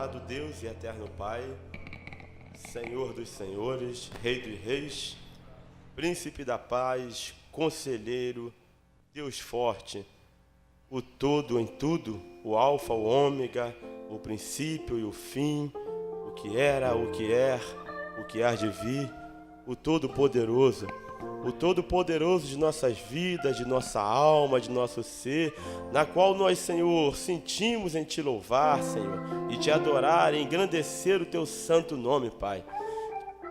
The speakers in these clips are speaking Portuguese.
amado Deus e eterno Pai, Senhor dos senhores, Rei dos reis, Príncipe da paz, Conselheiro, Deus forte, o todo em tudo, o alfa, o ômega, o princípio e o fim, o que era, o que é, o que há de vir, o Todo-Poderoso de nossas vidas, de nossa alma, de nosso ser, na qual nós, Senhor, sentimos em Te louvar, Senhor, e Te adorar, e engrandecer o Teu santo nome, Pai.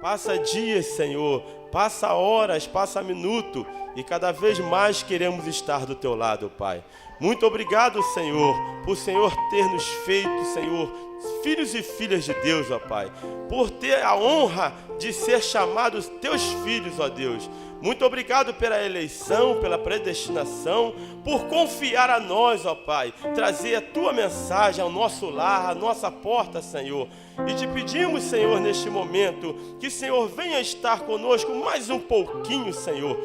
Passa dias, Senhor, passa horas, passa minuto, e cada vez mais queremos estar do Teu lado, Pai. Muito obrigado, Senhor, por Senhor ter nos feito, Senhor, filhos e filhas de Deus, ó Pai, por ter a honra de ser chamados Teus filhos, ó Deus. Muito obrigado pela eleição, pela predestinação, por confiar a nós, ó Pai, trazer a Tua mensagem ao nosso lar, à nossa porta, Senhor. E Te pedimos, Senhor, neste momento, que o Senhor venha estar conosco mais um pouquinho, Senhor.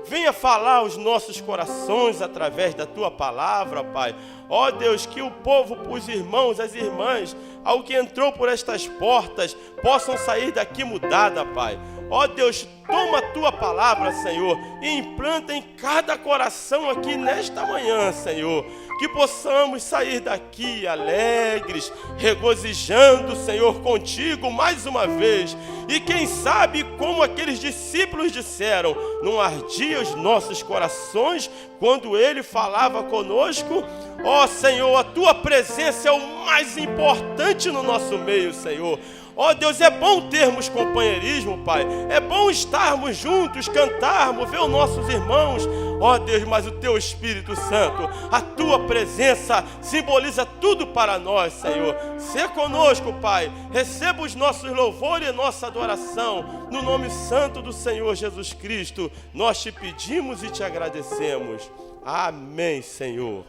Venha falar aos nossos corações através da Tua palavra, Pai. Ó Deus, que o povo, os irmãos, as irmãs, ao que entrou por estas portas, possam sair daqui mudada, Pai. Ó Deus, toma a Tua palavra, Senhor, e implanta em cada coração aqui nesta manhã, Senhor. Que possamos sair daqui alegres, regozijando, Senhor, contigo mais uma vez. E quem sabe, como aqueles discípulos disseram, não ardia os nossos corações quando Ele falava conosco? Ó Senhor, a Tua presença é o mais importante no nosso meio, Senhor. Ó Deus, é bom termos companheirismo, Pai. É bom estarmos juntos, cantarmos, ver os nossos irmãos. Ó Deus, mas o Teu Espírito Santo, a Tua presença simboliza tudo para nós, Senhor. Sê conosco, Pai. Receba os nossos louvores e nossa adoração. No nome santo do Senhor Jesus Cristo, nós Te pedimos e Te agradecemos. Amém, Senhor.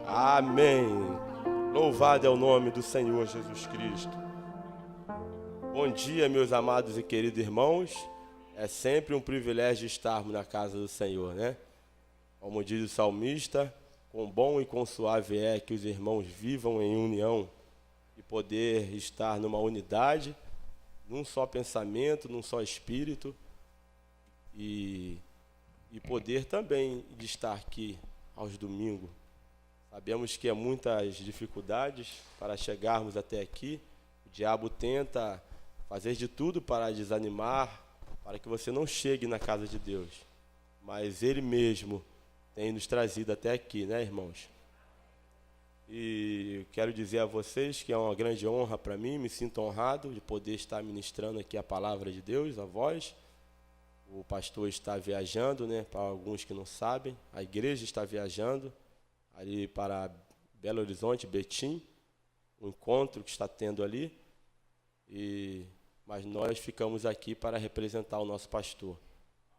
Amém. Louvado é o nome do Senhor Jesus Cristo. Bom dia, meus amados e queridos irmãos. É sempre um privilégio estarmos na casa do Senhor, né? Como diz o salmista, quão bom e quão suave é que os irmãos vivam em união e poder estar numa unidade, num só pensamento, num só espírito e poder também de estar aqui aos domingos. Sabemos que há muitas dificuldades para chegarmos até aqui. O diabo tenta fazer de tudo para desanimar, para que você não chegue na casa de Deus. Mas Ele mesmo tem nos trazido até aqui, né, irmãos? E quero dizer a vocês que é uma grande honra para mim, me sinto honrado de poder estar ministrando aqui a palavra de Deus, a voz. O pastor está viajando, né, para alguns que não sabem, a igreja está viajando ali para Belo Horizonte, Betim, o encontro que está tendo ali. Mas nós ficamos aqui para representar o nosso pastor.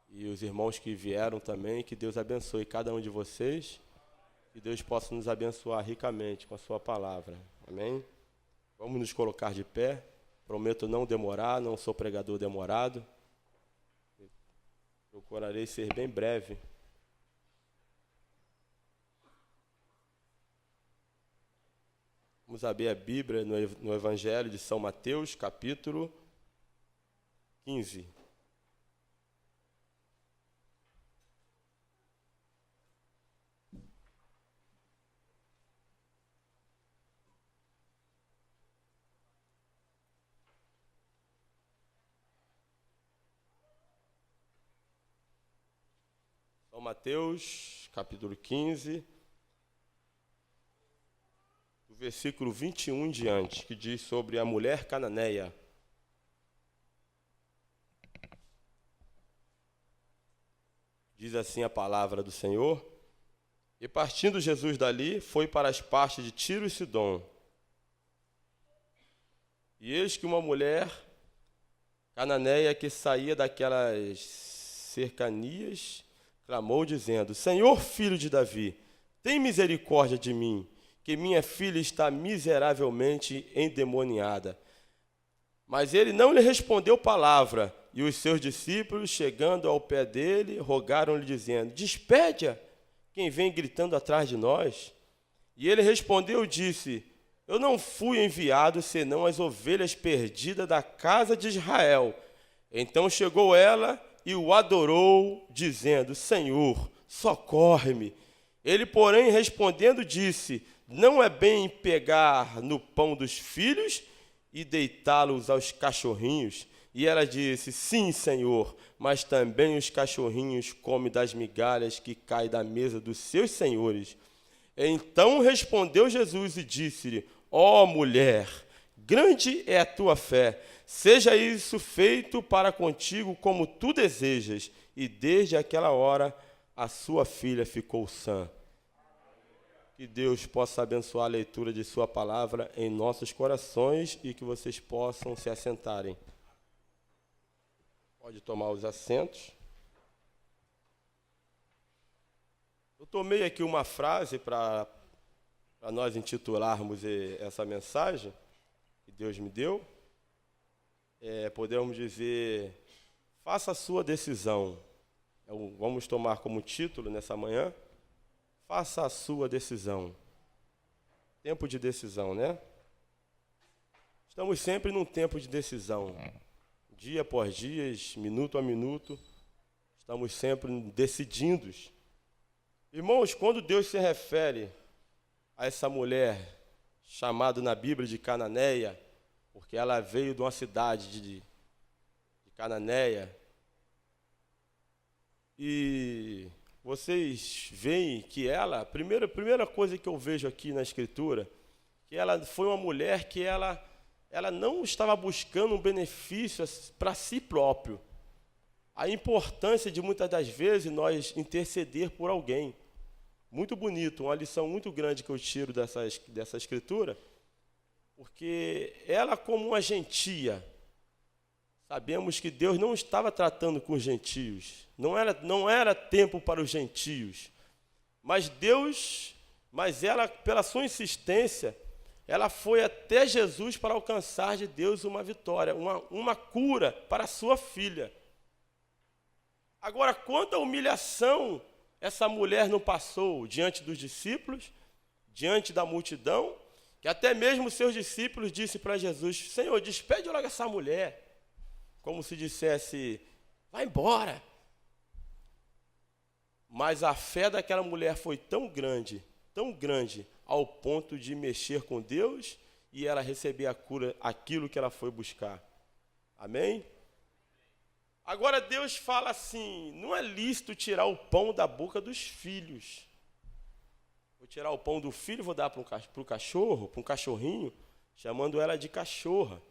E os irmãos que vieram também, que Deus abençoe cada um de vocês, que Deus possa nos abençoar ricamente com a sua palavra. Amém? Vamos nos colocar de pé. Prometo não demorar, não sou pregador demorado. Procurarei ser bem breve. Vamos abrir a Bíblia no Evangelho de São Mateus, capítulo 15. São Mateus, capítulo 15. Versículo 21 em diante, que diz sobre a mulher cananeia. Diz assim a palavra do Senhor: E partindo Jesus dali, foi para as partes de Tiro e Sidom. E eis que uma mulher cananeia que saía daquelas cercanias, clamou dizendo: Senhor, filho de Davi, tem misericórdia de mim, que minha filha está miseravelmente endemoniada. Mas ele não lhe respondeu palavra, e os seus discípulos, chegando ao pé dele, rogaram-lhe, dizendo: Despede-a, quem vem gritando atrás de nós. E ele respondeu e disse: eu não fui enviado senão as ovelhas perdidas da casa de Israel. Então chegou ela e o adorou, dizendo: Senhor, socorre-me. Ele, porém, respondendo, disse: não é bem pegar no pão dos filhos e deitá-los aos cachorrinhos. E ela disse: sim, Senhor, mas também os cachorrinhos comem das migalhas que caem da mesa dos seus senhores. Então respondeu Jesus e disse-lhe: ó mulher, grande é a tua fé, seja isso feito para contigo como tu desejas. E desde aquela hora a sua filha ficou sã. Que Deus possa abençoar a leitura de sua palavra em nossos corações e que vocês possam se assentarem. Pode tomar os assentos. Eu tomei aqui uma frase para nós intitularmos essa mensagem que Deus me deu. Podemos dizer: faça a sua decisão. Vamos tomar como título nessa manhã: faça a sua decisão. Tempo de decisão, né? Estamos sempre num tempo de decisão. Dia após dia, minuto a minuto, estamos sempre decidindo. Irmãos, quando Deus se refere a essa mulher chamada na Bíblia de Cananeia, porque ela veio de uma cidade de Cananeia, e vocês veem que ela, a primeira coisa que eu vejo aqui na Escritura, que ela foi uma mulher que ela não estava buscando um benefício para si próprio. A importância de muitas das vezes nós interceder por alguém. Muito bonito, uma lição muito grande que eu tiro dessa Escritura, porque ela, como uma gentia, sabemos que Deus não estava tratando com os gentios, não era tempo para os gentios, mas ela, pela sua insistência, ela foi até Jesus para alcançar de Deus uma vitória, uma cura para a sua filha. Agora, quanta humilhação essa mulher não passou diante dos discípulos, diante da multidão, que até mesmo seus discípulos disseram para Jesus: Senhor, despede logo essa mulher, como se dissesse: vai embora. Mas a fé daquela mulher foi tão grande, ao ponto de mexer com Deus e ela receber a cura, aquilo que ela foi buscar. Amém? Agora Deus fala assim: não é lícito tirar o pão da boca dos filhos. Vou tirar o pão do filho, vou dar para o cachorro, para um cachorrinho, chamando ela de cachorra.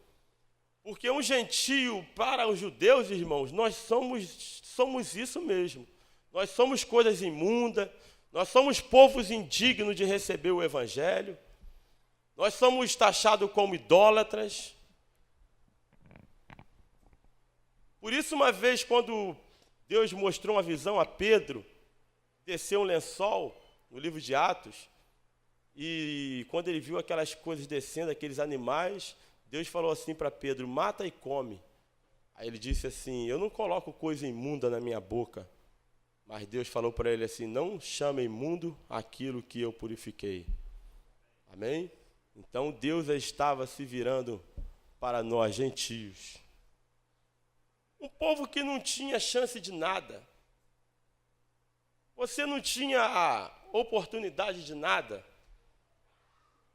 Porque um gentio, para os judeus, irmãos, nós somos isso mesmo. Nós somos coisas imundas, nós somos povos indignos de receber o Evangelho, nós somos taxados como idólatras. Por isso, uma vez, quando Deus mostrou uma visão a Pedro, desceu um lençol, no livro de Atos, e quando ele viu aquelas coisas descendo, aqueles animais, Deus falou assim para Pedro: mata e come. Aí ele disse assim: eu não coloco coisa imunda na minha boca. Mas Deus falou para ele assim: não chame imundo aquilo que eu purifiquei. Amém? Então Deus estava se virando para nós, gentios. Um povo que não tinha chance de nada. Você não tinha oportunidade de nada.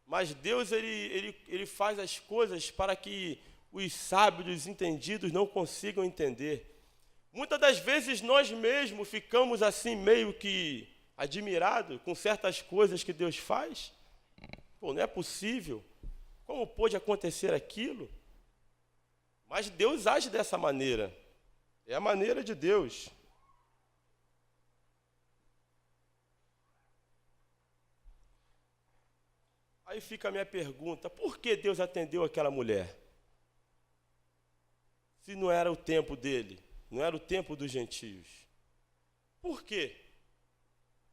Mas Deus, ele faz as coisas para que os sábios, os entendidos não consigam entender. Muitas das vezes nós mesmos ficamos assim meio que admirados com certas coisas que Deus faz. Pô, não é possível. Como pôde acontecer aquilo? Mas Deus age dessa maneira. É a maneira de Deus. Aí fica a minha pergunta: por que Deus atendeu aquela mulher? Se não era o tempo dele, não era o tempo dos gentios. Por quê?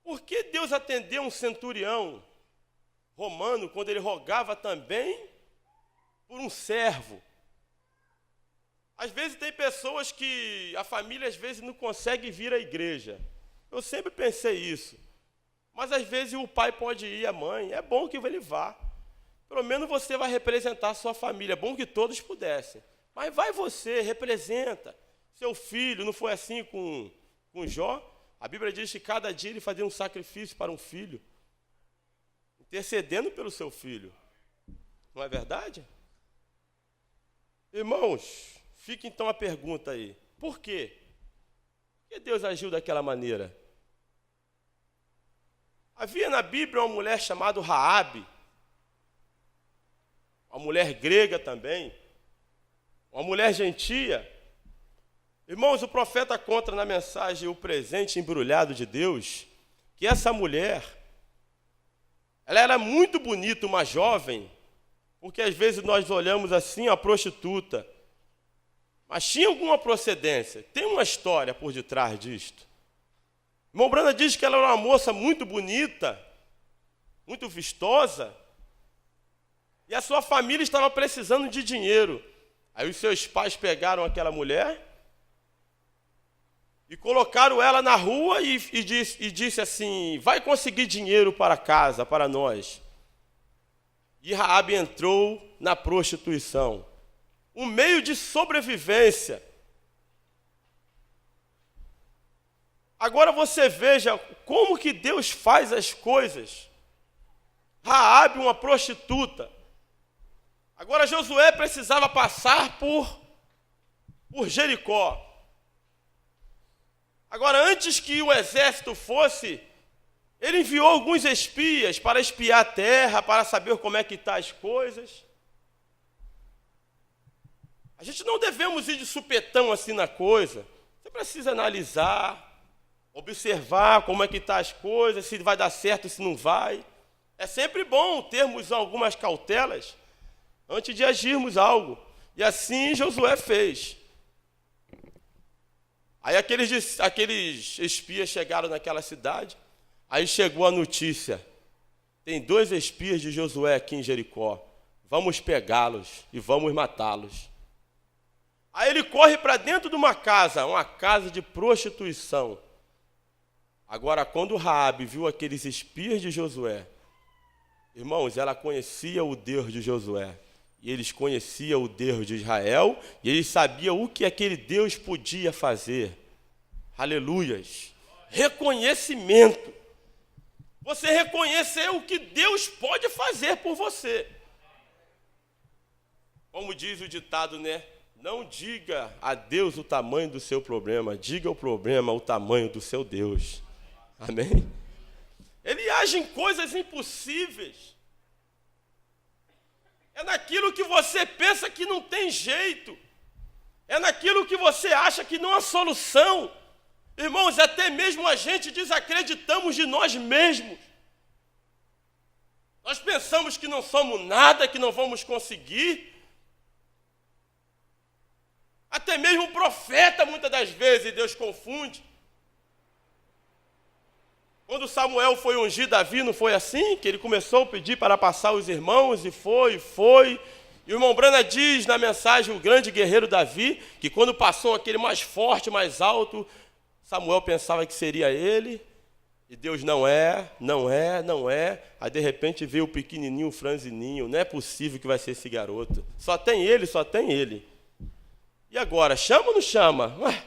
Por que Deus atendeu um centurião romano quando ele rogava também por um servo? Às vezes tem pessoas que a família às vezes não consegue vir à igreja. Eu sempre pensei isso. Mas às vezes o pai pode ir, a mãe, é bom que ele vá. pelo menos você vai representar a sua família. É bom que todos pudessem. Mas vai você, representa. Seu filho, não foi assim com Jó? A Bíblia diz que cada dia ele fazia um sacrifício para um filho, intercedendo pelo seu filho. Não é verdade? Irmãos, fica então a pergunta aí. Por quê? Por que Deus agiu daquela maneira? Havia na Bíblia uma mulher chamada Raabe, uma mulher grega também, uma mulher gentia. Irmãos, o profeta conta na mensagem O Presente Embrulhado de Deus, que essa mulher, ela era muito bonita, uma jovem, porque às vezes nós olhamos assim a prostituta, mas tinha alguma procedência, tem uma história por detrás disto. Irmão Brana diz que ela era uma moça muito bonita, muito vistosa, e a sua família estava precisando de dinheiro. Aí os seus pais pegaram aquela mulher e colocaram ela na rua e disse assim: vai conseguir dinheiro para casa, para nós. E Raabe entrou na prostituição, um meio de sobrevivência. Agora você veja como que Deus faz as coisas. Raabe, uma prostituta. Agora Josué precisava passar por Jericó. Agora, antes que o exército fosse, ele enviou alguns espias para espiar a terra, para saber como é que estão as coisas. A gente não devemos ir de supetão assim na coisa. Você precisa analisar, observar como é que estão as coisas, se vai dar certo, se não vai. É sempre bom termos algumas cautelas antes de agirmos algo. E assim Josué fez. Aí aqueles espias chegaram naquela cidade, aí chegou a notícia: tem 2 espias de Josué aqui em Jericó, vamos pegá-los e vamos matá-los. Aí ele corre para dentro de uma casa de prostituição. Agora, quando Raabe viu aqueles espias de Josué, irmãos, ela conhecia o Deus de Josué, e eles conheciam o Deus de Israel, e eles sabiam o que aquele Deus podia fazer. Aleluias! Reconhecimento. Você reconhecer o que Deus pode fazer por você. Como diz o ditado, né? Não diga a Deus o tamanho do seu problema, diga o problema o tamanho do seu Deus. Amém? Ele age em coisas impossíveis. É naquilo que você pensa que não tem jeito. É naquilo que você acha que não há solução. Irmãos, até mesmo a gente desacreditamos de nós mesmos. Nós pensamos que não somos nada, que não vamos conseguir. Até mesmo o profeta, muitas das vezes, Deus confunde. Quando Samuel foi ungir Davi, não foi assim? Que ele começou a pedir para passar os irmãos, e foi. E o irmão Brana diz na mensagem, o grande guerreiro Davi, que quando passou aquele mais forte, mais alto, Samuel pensava que seria ele, e Deus não é. Aí de repente veio o pequenininho, o franzininho, não é possível que vai ser esse garoto. Só tem ele. E agora, chama ou não chama? Ué,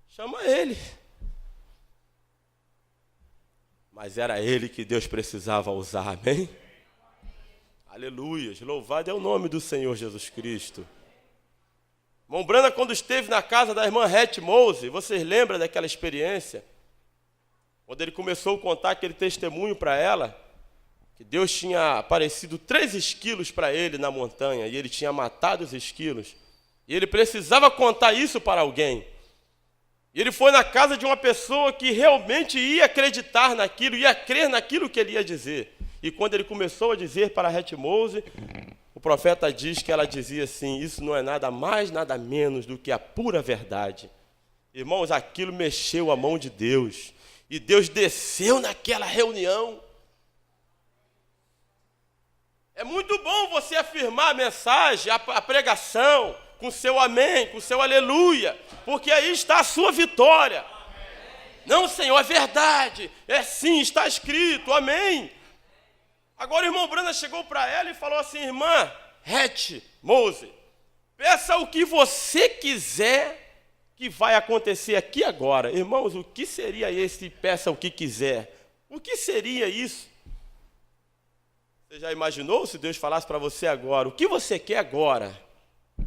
chama ele. Mas era ele que Deus precisava usar, amém? Aleluia, louvado é o nome do Senhor Jesus Cristo. Irmão Brana, quando esteve na casa da irmã Rete Mose, vocês lembram daquela experiência? Quando ele começou a contar aquele testemunho para ela, que Deus tinha aparecido 3 esquilos para ele na montanha, e ele tinha matado os esquilos, e ele precisava contar isso para alguém. E ele foi na casa de uma pessoa que realmente ia acreditar naquilo, ia crer naquilo que ele ia dizer. E quando ele começou a dizer para Rete Mose, o profeta diz que ela dizia assim: isso não é nada mais, nada menos do que a pura verdade. Irmãos, aquilo mexeu a mão de Deus. E Deus desceu naquela reunião. É muito bom você afirmar a mensagem, a pregação, com seu amém, com seu aleluia, porque aí está a sua vitória. Não, Senhor, é verdade, é sim, está escrito, amém. Agora o irmão Branham chegou para ela e falou assim: irmã Hatch Mose, peça o que você quiser que vai acontecer aqui agora. Irmãos, o que seria esse peça o que quiser? O que seria isso? Você já imaginou se Deus falasse para você agora, o que você quer agora? O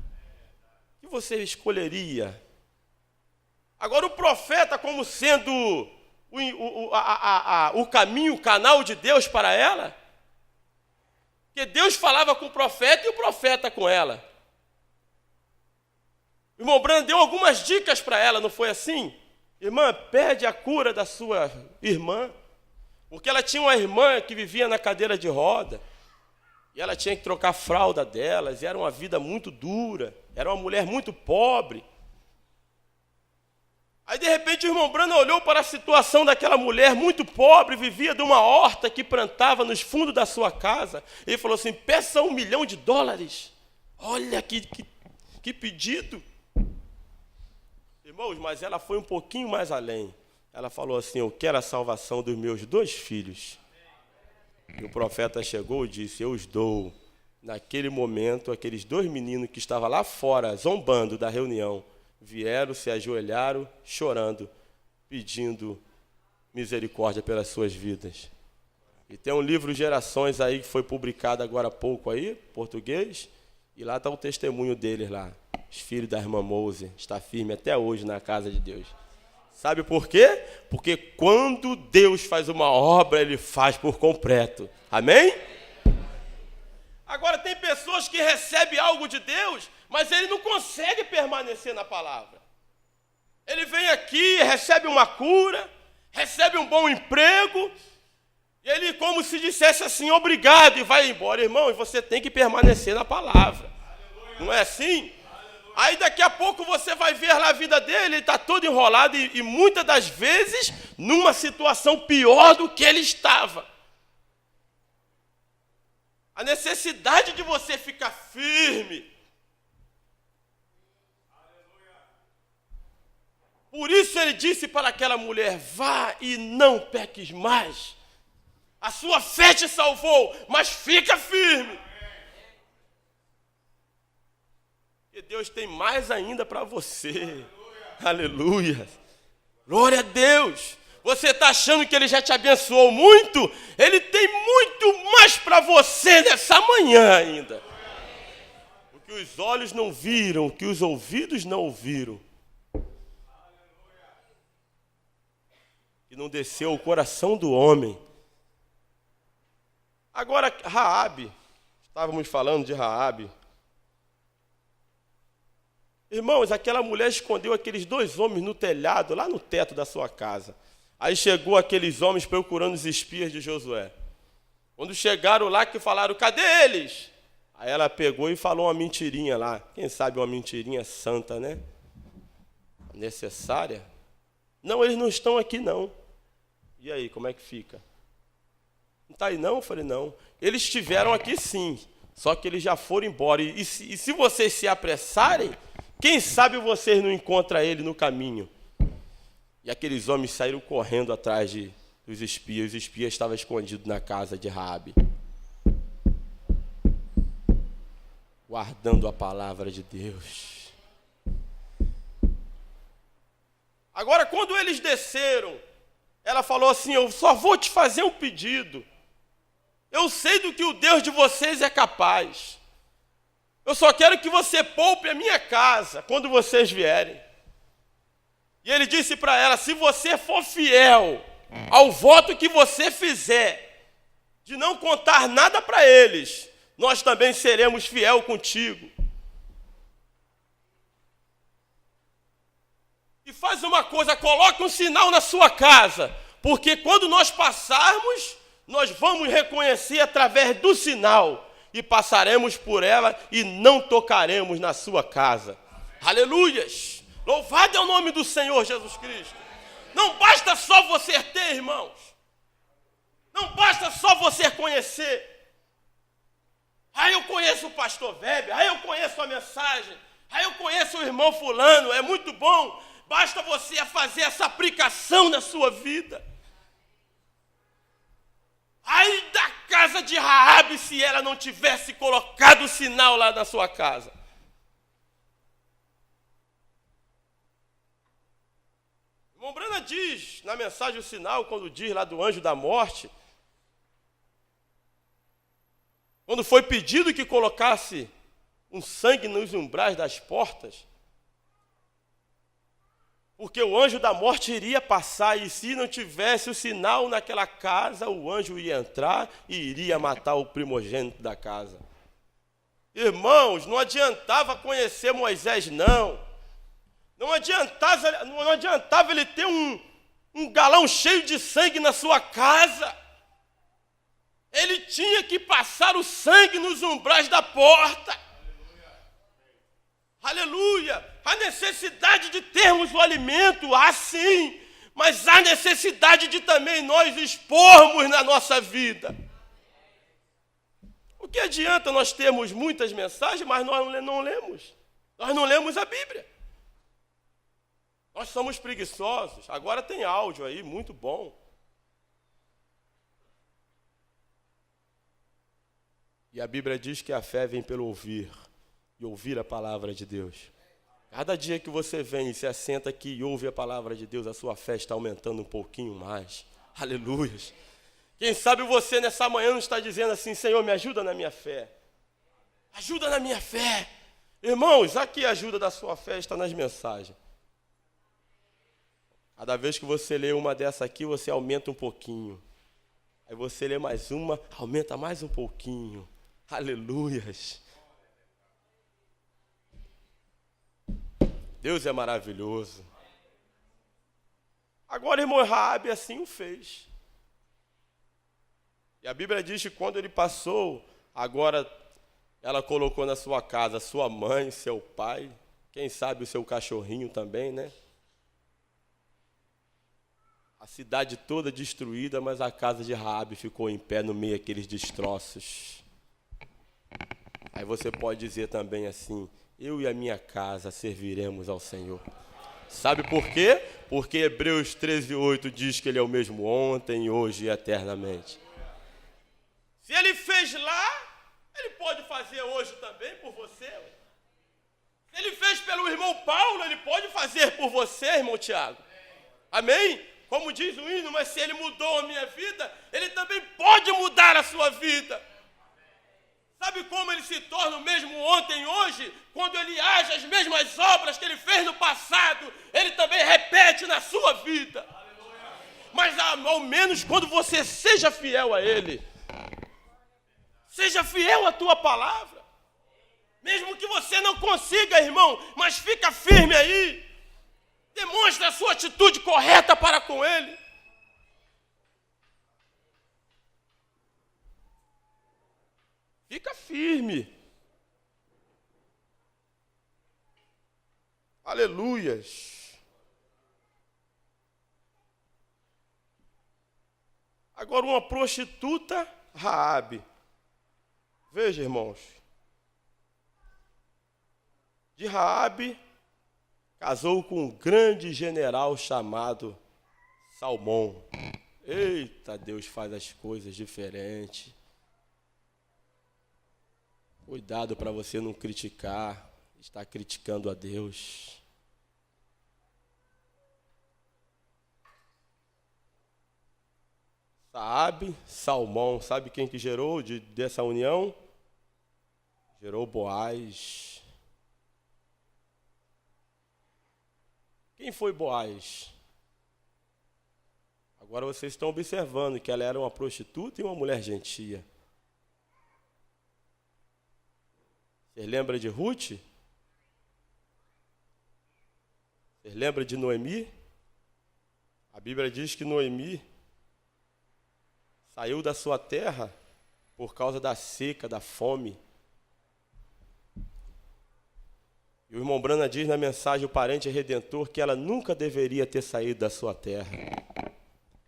que você escolheria? Agora o profeta, como sendo o caminho, o canal de Deus para ela, porque Deus falava com o profeta e o profeta com ela. O irmão Branham deu algumas dicas para ela, não foi assim? Irmã, pede a cura da sua irmã, porque ela tinha uma irmã que vivia na cadeira de roda, e ela tinha que trocar a fralda delas, e era uma vida muito dura, era uma mulher muito pobre. Aí, de repente, o irmão Branham olhou para a situação daquela mulher muito pobre, vivia de uma horta que plantava nos fundos da sua casa. Ele falou assim: peça $1 milhão. Olha que pedido. Irmãos, mas ela foi um pouquinho mais além. Ela falou assim: eu quero a salvação dos meus 2 filhos. E o profeta chegou e disse: eu os dou. Naquele momento, aqueles 2 meninos que estavam lá fora, zombando da reunião, vieram, se ajoelharam, chorando, pedindo misericórdia pelas suas vidas. E tem um livro Gerações aí que foi publicado agora há pouco aí, português, e lá está o testemunho deles lá. Os filhos da irmã Mose, está firme até hoje na casa de Deus. Sabe por quê? Porque quando Deus faz uma obra, Ele faz por completo. Amém? Agora tem pessoas que recebem algo de Deus, mas ele não consegue permanecer na palavra. Ele vem aqui, recebe uma cura, recebe um bom emprego, e ele como se dissesse assim, obrigado, e vai embora. Irmão, e você tem que permanecer na palavra. Não é assim? Aí daqui a pouco você vai ver lá a vida dele, ele está todo enrolado, e muitas das vezes numa situação pior do que ele estava. A necessidade de você ficar firme. Por isso ele disse para aquela mulher: vá e não peques mais. A sua fé te salvou, mas fica firme. E Deus tem mais ainda para você. Aleluia. Glória a Deus. Você está achando que Ele já te abençoou muito? Ele tem muito mais para você nessa manhã ainda. O que os olhos não viram, o que os ouvidos não ouviram. Que não desceu ao coração do homem. Agora, Raabe. Estávamos falando de Raabe. Irmãos, aquela mulher escondeu aqueles 2 homens no telhado, lá no teto da sua casa. Aí chegou aqueles homens procurando os espias de Josué. Quando chegaram lá, que falaram: cadê eles? Aí ela pegou e falou uma mentirinha lá. Quem sabe uma mentirinha santa, né? Necessária. Não, eles não estão aqui não. E aí, como é que fica? Não está aí não? Eu falei: não. Eles estiveram aqui sim, só que eles já foram embora. E se vocês se apressarem, quem sabe vocês não encontram ele no caminho. E aqueles homens saíram correndo atrás dos espias. Os espias estavam escondidos na casa de Raabe, guardando a palavra de Deus. Agora, quando eles desceram, ela falou assim: eu só vou te fazer um pedido. Eu sei do que o Deus de vocês é capaz. Eu só quero que você poupe a minha casa quando vocês vierem. E ele disse para ela: se você for fiel ao voto que você fizer, de não contar nada para eles, nós também seremos fiel contigo. E faz uma coisa, coloque um sinal na sua casa, porque quando nós passarmos, nós vamos reconhecer através do sinal, e passaremos por ela e não tocaremos na sua casa. Aleluias! Louvado é o nome do Senhor Jesus Cristo. Não basta só você ter, irmãos. Não basta só você conhecer. Eu conheço o pastor Weber. Eu conheço a mensagem. Eu conheço o irmão fulano. É muito bom. Basta você fazer essa aplicação na sua vida. Aí da casa de Raabe se ela não tivesse colocado o sinal lá na sua casa? Irmão Brana diz na mensagem o sinal, quando diz lá do anjo da morte, quando foi pedido que colocasse um sangue nos umbrais das portas, porque o anjo da morte iria passar, e se não tivesse o sinal naquela casa, o anjo ia entrar e iria matar o primogênito da casa. Irmãos, não adiantava conhecer Moisés, não. Não adiantava ele ter um galão cheio de sangue na sua casa. Ele tinha que passar o sangue nos umbrais da porta. Aleluia! A necessidade de termos o alimento, há sim, mas há necessidade de também nós expormos na nossa vida. O que adianta nós termos muitas mensagens, mas nós não lemos? Nós não lemos a Bíblia. Nós somos preguiçosos. Agora tem áudio aí, muito bom. E a Bíblia diz que a fé vem pelo ouvir, e ouvir a palavra de Deus. Cada dia que você vem e se assenta aqui e ouve a palavra de Deus, a sua fé está aumentando um pouquinho mais. Aleluias. Quem sabe você nessa manhã não está dizendo assim: Senhor, me ajuda na minha fé. Ajuda na minha fé. Irmãos, aqui a ajuda da sua fé está nas mensagens. Cada vez que você lê uma dessa aqui, você aumenta um pouquinho. Aí você lê mais uma, aumenta mais um pouquinho. Aleluias. Deus é maravilhoso. Agora, irmão Raabe assim o fez. E a Bíblia diz que quando ele passou, agora ela colocou na sua casa sua mãe, seu pai, quem sabe o seu cachorrinho também, né? A cidade toda destruída, mas a casa de Raabe ficou em pé no meio daqueles destroços. Aí você pode dizer também assim: eu e a minha casa serviremos ao Senhor. Sabe por quê? Porque Hebreus 13:8 diz que Ele é o mesmo ontem, hoje e eternamente. Se Ele fez lá, Ele pode fazer hoje também por você. Se Ele fez pelo irmão Paulo, Ele pode fazer por você, irmão Tiago. Amém? Como diz o hino, mas se Ele mudou a minha vida, Ele também pode mudar a sua vida. Sabe como Ele se torna o mesmo ontem e hoje? Quando Ele age as mesmas obras que Ele fez no passado, Ele também repete na sua vida. Aleluia. Mas ao menos quando você seja fiel a Ele, seja fiel à tua palavra. Mesmo que você não consiga, irmão, mas fica firme aí. Demonstra a sua atitude correta para com Ele. Fica firme. Aleluias. Agora uma prostituta, Raabe. Veja, irmãos. De Raabe, casou com um grande general chamado Salmão. Eita, Deus faz as coisas diferentes. Cuidado para você não criticar, estar criticando a Deus. Raabe, Salmão, sabe quem que gerou dessa união? Gerou Boaz. Quem foi Boaz? Agora vocês estão observando que ela era uma prostituta e uma mulher gentia. Você lembra de Ruth? Você lembra de Noemi? A Bíblia diz que Noemi saiu da sua terra por causa da seca, da fome. E o irmão Brana diz na mensagem, o parente redentor, que ela nunca deveria ter saído da sua terra.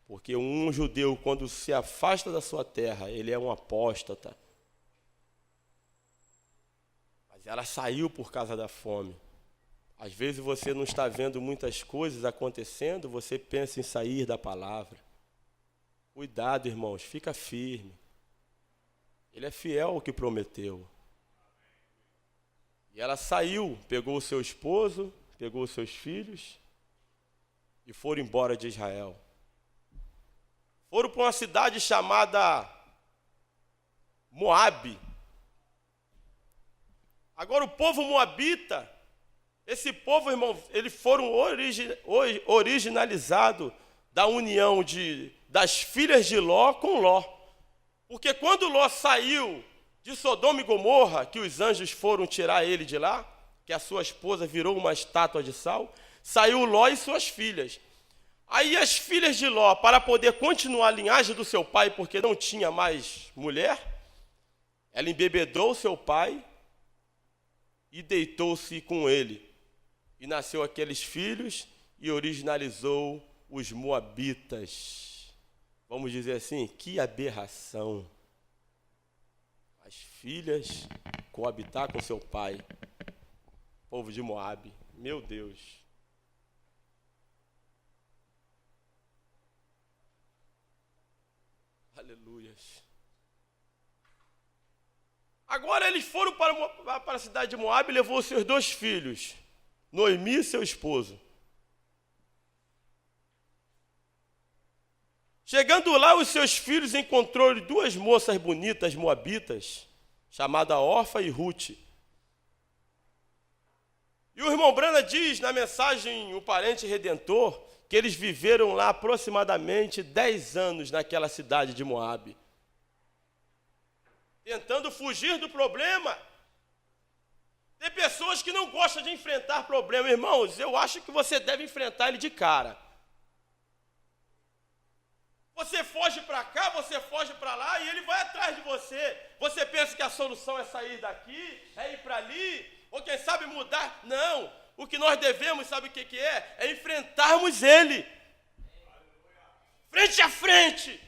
Porque um judeu, quando se afasta da sua terra, ele é um apóstata. Mas ela saiu por causa da fome. Às vezes você não está vendo muitas coisas acontecendo, você pensa em sair da palavra. Cuidado, irmãos, fica firme. Ele é fiel ao que prometeu. E ela saiu, pegou o seu esposo, pegou os seus filhos e foram embora de Israel. Foram para uma cidade chamada Moabe. Agora o povo moabita, esse povo, irmão, eles foram originalizados da união das filhas de Ló com Ló. Porque quando Ló saiu de Sodoma e Gomorra, que os anjos foram tirar ele de lá, que a sua esposa virou uma estátua de sal, saiu Ló e suas filhas. Aí as filhas de Ló, para poder continuar a linhagem do seu pai, porque não tinha mais mulher, ela embebedou seu pai e deitou-se com ele. E nasceu aqueles filhos e originalizou os moabitas. Vamos dizer assim, que aberração. As filhas coabitar com seu pai, povo de Moabe. Meu Deus. Aleluias. Agora eles foram para a cidade de Moabe e levou seus 2 filhos, Noemi e seu esposo. Chegando lá, os seus filhos encontrou 2 moças bonitas moabitas, chamadas Orfa e Ruth. E o irmão Brana diz na mensagem O Parente Redentor que eles viveram lá aproximadamente 10 anos naquela cidade de Moabe, tentando fugir do problema. Tem pessoas que não gostam de enfrentar problema. Irmãos, eu acho que você deve enfrentar ele de cara. Você foge para cá, você foge para lá e ele vai atrás de você. Você pensa que a solução é sair daqui, é ir para ali, ou quem sabe mudar? Não. O que nós devemos, sabe o que é? É enfrentarmos ele. Frente a frente.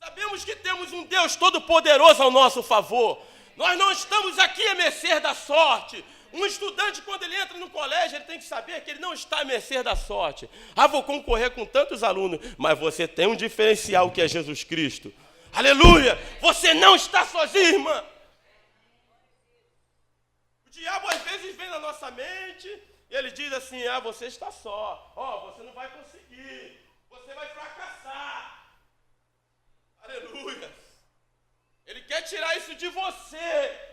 Sabemos que temos um Deus todo-poderoso ao nosso favor. Nós não estamos aqui a mercê da sorte. Um estudante, quando ele entra no colégio, ele tem que saber que ele não está à mercê da sorte. Vou concorrer com tantos alunos, mas você tem um diferencial que é Jesus Cristo. Aleluia! Você não está sozinho, irmã. O diabo às vezes vem na nossa mente e ele diz assim, você está só. Você não vai conseguir. Você vai fracassar. Aleluia! Ele quer tirar isso de você.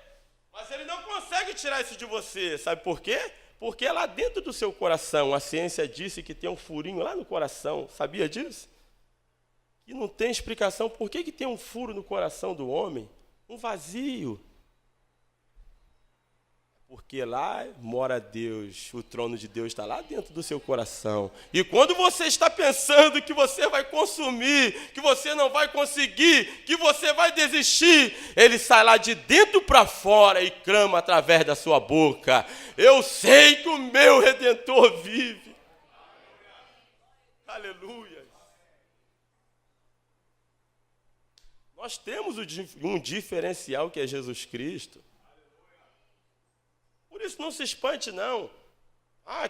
Mas ele não consegue tirar isso de você. Sabe por quê? Porque é lá dentro do seu coração. A ciência disse que tem um furinho lá no coração. Sabia disso? E não tem explicação por que tem um furo no coração do homem. Um vazio. Porque lá mora Deus. O trono de Deus está lá dentro do seu coração. E quando você está pensando que você vai consumir, que você não vai conseguir, que você vai desistir, ele sai lá de dentro para fora e clama através da sua boca. Eu sei que o meu Redentor vive. Aleluia. Nós temos um diferencial que é Jesus Cristo. Por isso não se espante, não.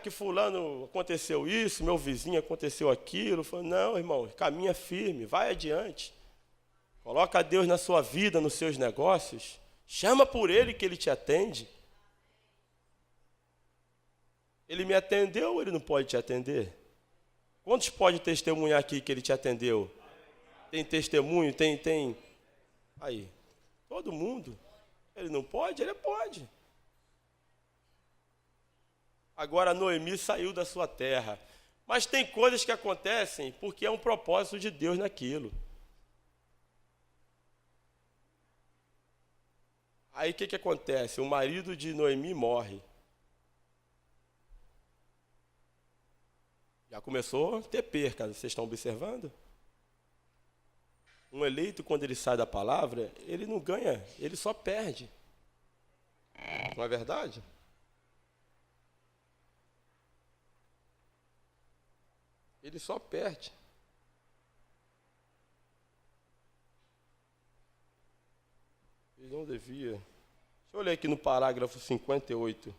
Que fulano aconteceu isso, meu vizinho aconteceu aquilo. Não, irmão, caminha firme, vai adiante. Coloca Deus na sua vida, nos seus negócios. Chama por Ele que Ele te atende. Ele me atendeu ou Ele não pode te atender? Quantos pode testemunhar aqui que Ele te atendeu? Tem testemunho? Tem. Aí, todo mundo. Ele não pode? Ele pode. Agora Noemi saiu da sua terra. Mas tem coisas que acontecem porque é um propósito de Deus naquilo. Aí o que acontece? O marido de Noemi morre. Já começou a ter perca, vocês estão observando? Um eleito, quando ele sai da palavra, ele não ganha, ele só perde. Não é verdade? Ele só perde. Ele não devia. Deixa eu ler aqui no parágrafo 58. Um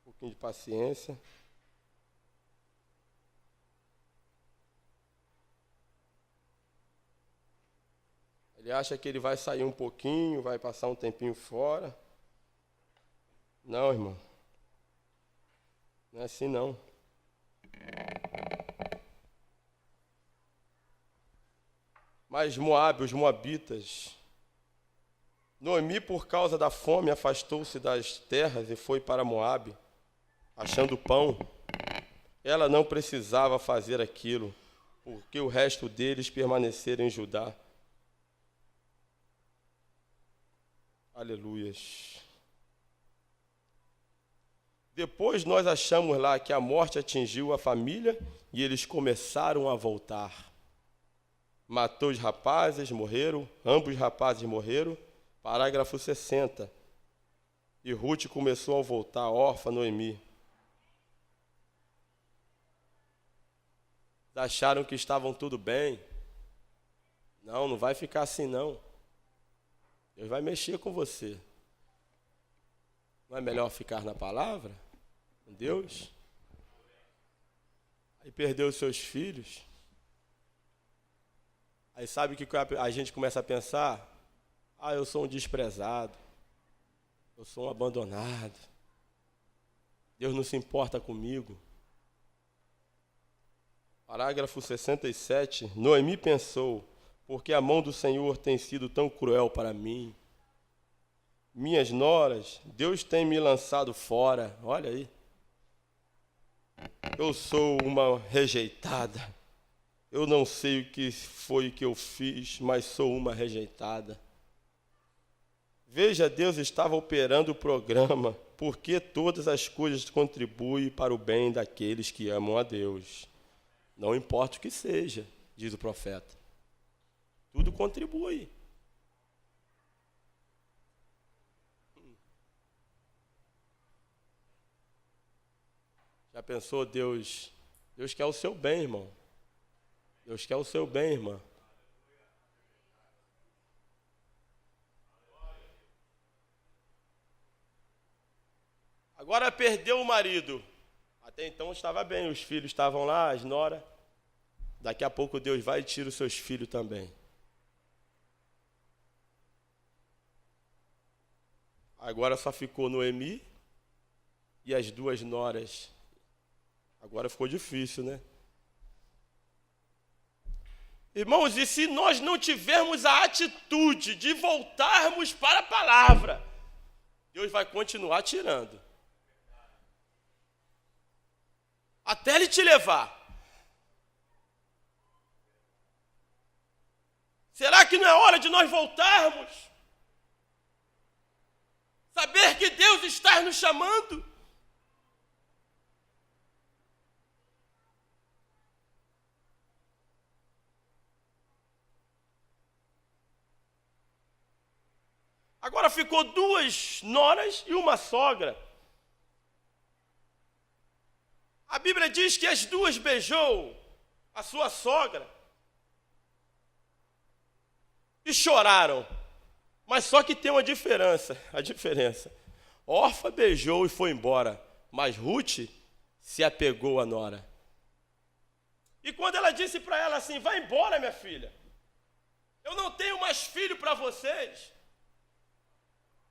pouquinho de paciência. Ele acha que ele vai sair um pouquinho, vai passar um tempinho fora. Não, irmão. Não é assim, não. Mas Moabe, os moabitas, Noemi, por causa da fome, afastou-se das terras e foi para Moabe, achando pão. Ela não precisava fazer aquilo, porque o resto deles permaneceram em Judá. Aleluias. Depois nós achamos lá que a morte atingiu a família e eles começaram a voltar. Matou os rapazes, morreram, ambos os rapazes morreram. Parágrafo 60. E Ruth começou a voltar órfã Noemi. Acharam que estavam tudo bem. Não, não vai ficar assim não. Deus vai mexer com você. Não é melhor ficar na palavra? Com Deus? Aí perdeu os seus filhos. Aí sabe o que a gente começa a pensar? Ah, eu sou um desprezado. Eu sou um abandonado. Deus não se importa comigo. Parágrafo 67. Noemi pensou, porque a mão do Senhor tem sido tão cruel para mim. Minhas noras, Deus tem me lançado fora. Olha aí. Eu sou uma rejeitada. Eu não sei o que foi que eu fiz, mas sou uma rejeitada. Veja, Deus estava operando o programa, porque todas as coisas contribuem para o bem daqueles que amam a Deus. Não importa o que seja, diz o profeta. Tudo contribui. Já pensou, Deus quer o seu bem, irmão. Deus quer o seu bem, irmã. Agora perdeu o marido. Até então estava bem, os filhos estavam lá, as noras. Daqui a pouco Deus vai e tira os seus filhos também. Agora só ficou Noemi e as duas noras. Agora ficou difícil, né? Irmãos, e se nós não tivermos a atitude de voltarmos para a palavra, Deus vai continuar tirando. Até Ele te levar. Será que não é hora de nós voltarmos? Saber que Deus está nos chamando? Agora ficou duas noras e uma sogra. A Bíblia diz que as duas beijou a sua sogra e choraram. Mas só que tem uma diferença, Orfa beijou e foi embora, mas Ruth se apegou à nora. E quando ela disse para ela assim, vai embora, minha filha, eu não tenho mais filho para vocês.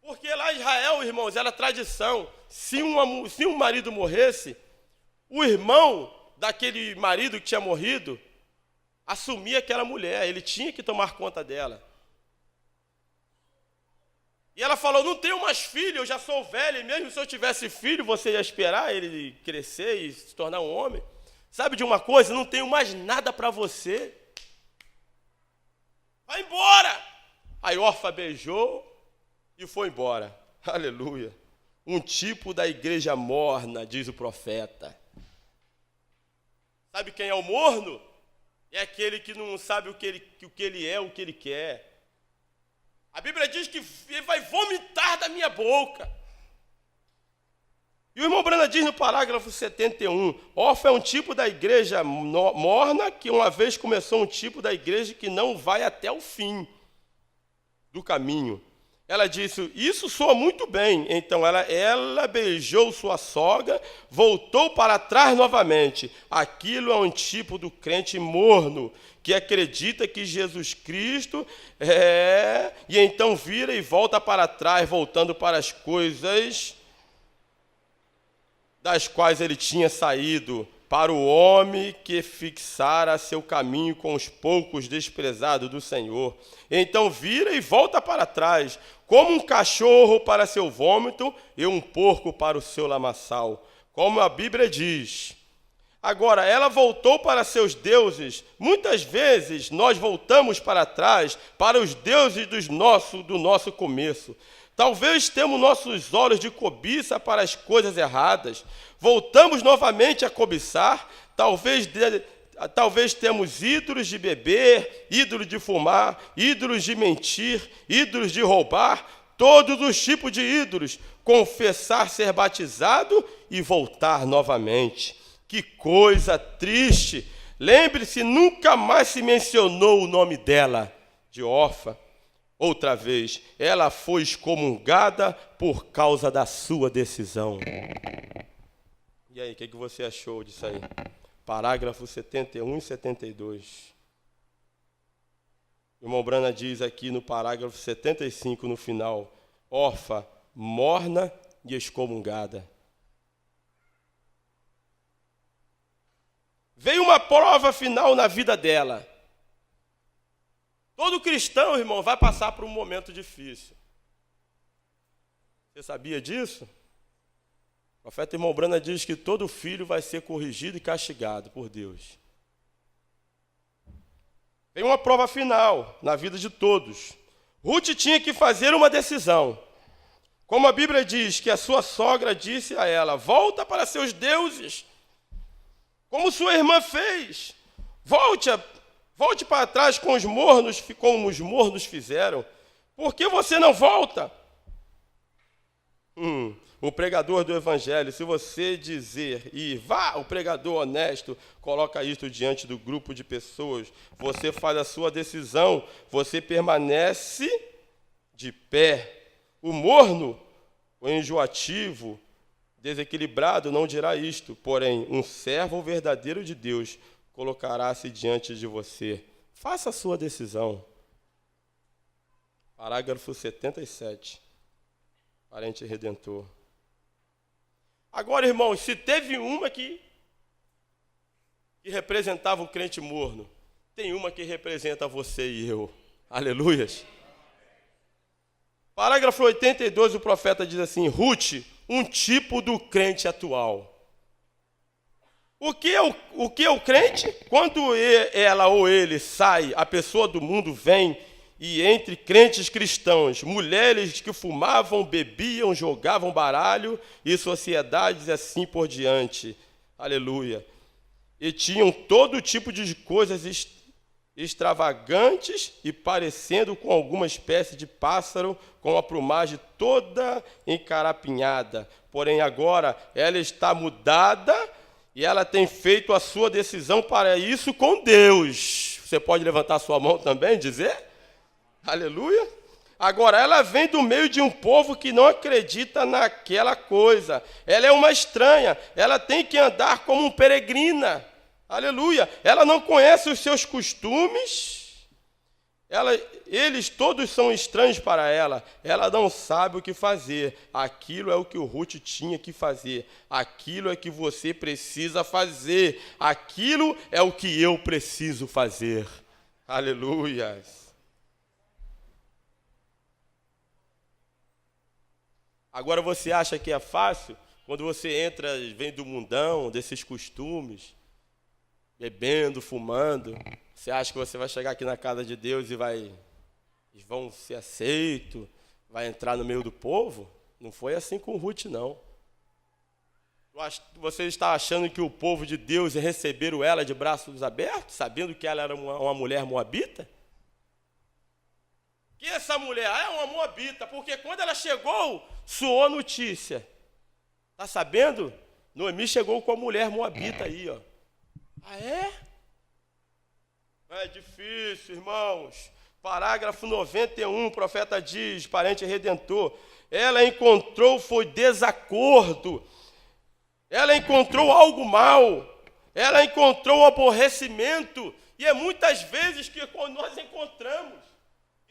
Porque lá em Israel, irmãos, era tradição, se um marido morresse, o irmão daquele marido que tinha morrido assumia aquela mulher, ele tinha que tomar conta dela. E ela falou, não tenho mais filho, eu já sou velha, e mesmo se eu tivesse filho, você ia esperar ele crescer e se tornar um homem. Sabe de uma coisa? Não tenho mais nada para você. Vai embora! Aí Orfa beijou e foi embora. Aleluia. Um tipo da igreja morna, diz o profeta. Sabe quem é o morno? É aquele que não sabe o que ele é, o que ele quer. A Bíblia diz que ele vai vomitar da minha boca. E o irmão Brana diz no parágrafo 71, Orfa é um tipo da igreja morna que uma vez começou um tipo da igreja que não vai até o fim do caminho. Ela disse, isso soa muito bem. Então ela beijou sua sogra, voltou para trás novamente. Aquilo é um tipo do crente morno, que acredita que Jesus Cristo e então vira e volta para trás, voltando para as coisas das quais ele tinha saído, para o homem que fixara seu caminho com os poucos desprezados do Senhor. Então vira e volta para trás, como um cachorro para seu vômito e um porco para o seu lamaçal, como a Bíblia diz. Agora, ela voltou para seus deuses. Muitas vezes nós voltamos para trás, para os deuses do nosso começo. Talvez temos nossos olhos de cobiça para as coisas erradas. Voltamos novamente a cobiçar. Talvez temos ídolos de beber, ídolos de fumar, ídolos de mentir, ídolos de roubar, todos os tipos de ídolos. Confessar ser batizado e voltar novamente. Que coisa triste! Lembre-se, nunca mais se mencionou o nome dela, de Orfa. Outra vez, ela foi excomungada por causa da sua decisão. E aí, o que você achou disso aí? Parágrafo 71 e 72. O irmão Brana diz aqui no parágrafo 75, no final, órfã, morna e excomungada. Veio uma prova final na vida dela. Todo cristão, irmão, vai passar por um momento difícil. Você sabia disso? O profeta irmão Brana diz que todo filho vai ser corrigido e castigado por Deus. Tem uma prova final na vida de todos. Ruth tinha que fazer uma decisão. Como a Bíblia diz que a sua sogra disse a ela, volta para seus deuses, como sua irmã fez. Volte para trás com os mornos, como os mornos fizeram. Por que você não volta? O pregador do evangelho, se você dizer, o pregador honesto, coloca isso diante do grupo de pessoas, você faz a sua decisão, você permanece de pé. O morno, o enjoativo, desequilibrado não dirá isto, porém, um servo verdadeiro de Deus colocará-se diante de você. Faça a sua decisão. Parágrafo 77. Parente redentor. Agora, irmãos, se teve uma que representava o crente morno, tem uma que representa você e eu. Aleluias. Parágrafo 82, o profeta diz assim, Ruth, um tipo do crente atual. O que é o crente? Quando ela ou ele sai, a pessoa do mundo vem e entre crentes cristãos, mulheres que fumavam, bebiam, jogavam baralho e sociedades assim por diante. Aleluia. E tinham todo tipo de coisas extravagantes e parecendo com alguma espécie de pássaro com a plumagem toda encarapinhada. Porém, agora ela está mudada e ela tem feito a sua decisão para isso com Deus. Você pode levantar sua mão também e dizer? Aleluia. Agora, ela vem do meio de um povo que não acredita naquela coisa. Ela é uma estranha. Ela tem que andar como uma peregrina. Aleluia. Ela não conhece os seus costumes. Eles todos são estranhos para ela. Ela não sabe o que fazer. Aquilo é o que o Ruth tinha que fazer. Aquilo é que você precisa fazer. Aquilo é o que eu preciso fazer. Aleluia. Agora você acha que é fácil? Quando você entra, vem do mundão, desses costumes, bebendo, fumando, você acha que você vai chegar aqui na casa de Deus e vão ser aceitos, vai entrar no meio do povo? Não foi assim com Ruth, não. Você está achando que o povo de Deus receberam ela de braços abertos, sabendo que ela era uma mulher moabita? Que essa mulher é uma moabita, porque quando ela chegou, soou notícia. Está sabendo? Noemi chegou com a mulher moabita aí, ó. Ah, é? É difícil, irmãos. Parágrafo 91, o profeta diz, parente redentor, ela encontrou, foi desacordo, ela encontrou algo mal, ela encontrou aborrecimento, e é muitas vezes que quando nós encontramos,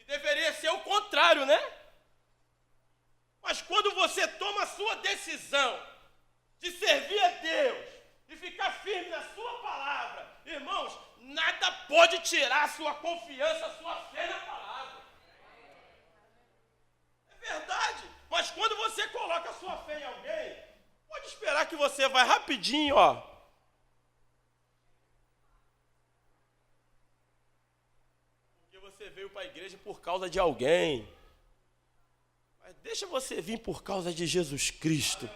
e deveria ser o contrário, né? Mas quando você toma a sua decisão de servir a Deus, de ficar firme na sua palavra, irmãos, nada pode tirar a sua confiança, a sua fé na palavra. É verdade, mas quando você coloca a sua fé em alguém, pode esperar que você vai rapidinho, ó. Porque você veio para a igreja por causa de alguém. Mas deixa você vir por causa de Jesus Cristo.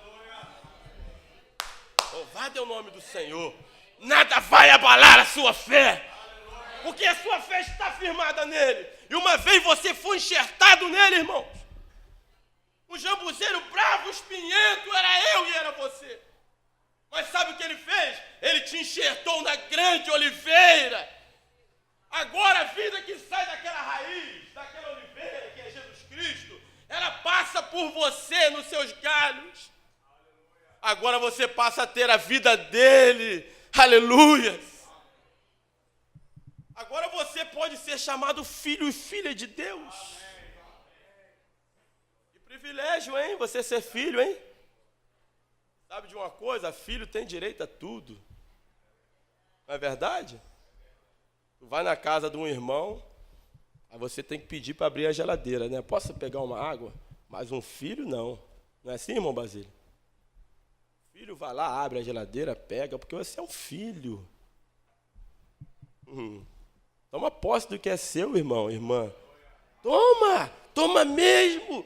Louvado é o nome do Senhor. Nada vai abalar a sua fé, porque a sua fé está firmada nele. E uma vez você foi enxertado nele, irmãos. O jambuzeiro bravo, espinhento, era eu e era você. Mas sabe o que ele fez? Ele te enxertou na grande oliveira. Agora a vida que sai daquela raiz, daquela oliveira, que é Jesus Cristo, ela passa por você nos seus galhos. Agora você passa a ter a vida dele. Aleluia! Agora você pode ser chamado filho e filha de Deus. Que privilégio, hein? Você ser filho, hein? Sabe de uma coisa? Filho tem direito a tudo. Não é verdade? Tu vai na casa de um irmão, aí você tem que pedir para abrir a geladeira, né? Posso pegar uma água? Mas um filho não. Não é assim, irmão Basílio? Filho vai lá, abre a geladeira, pega, porque você é um filho. Toma posse do que é seu, irmão, irmã. Toma mesmo.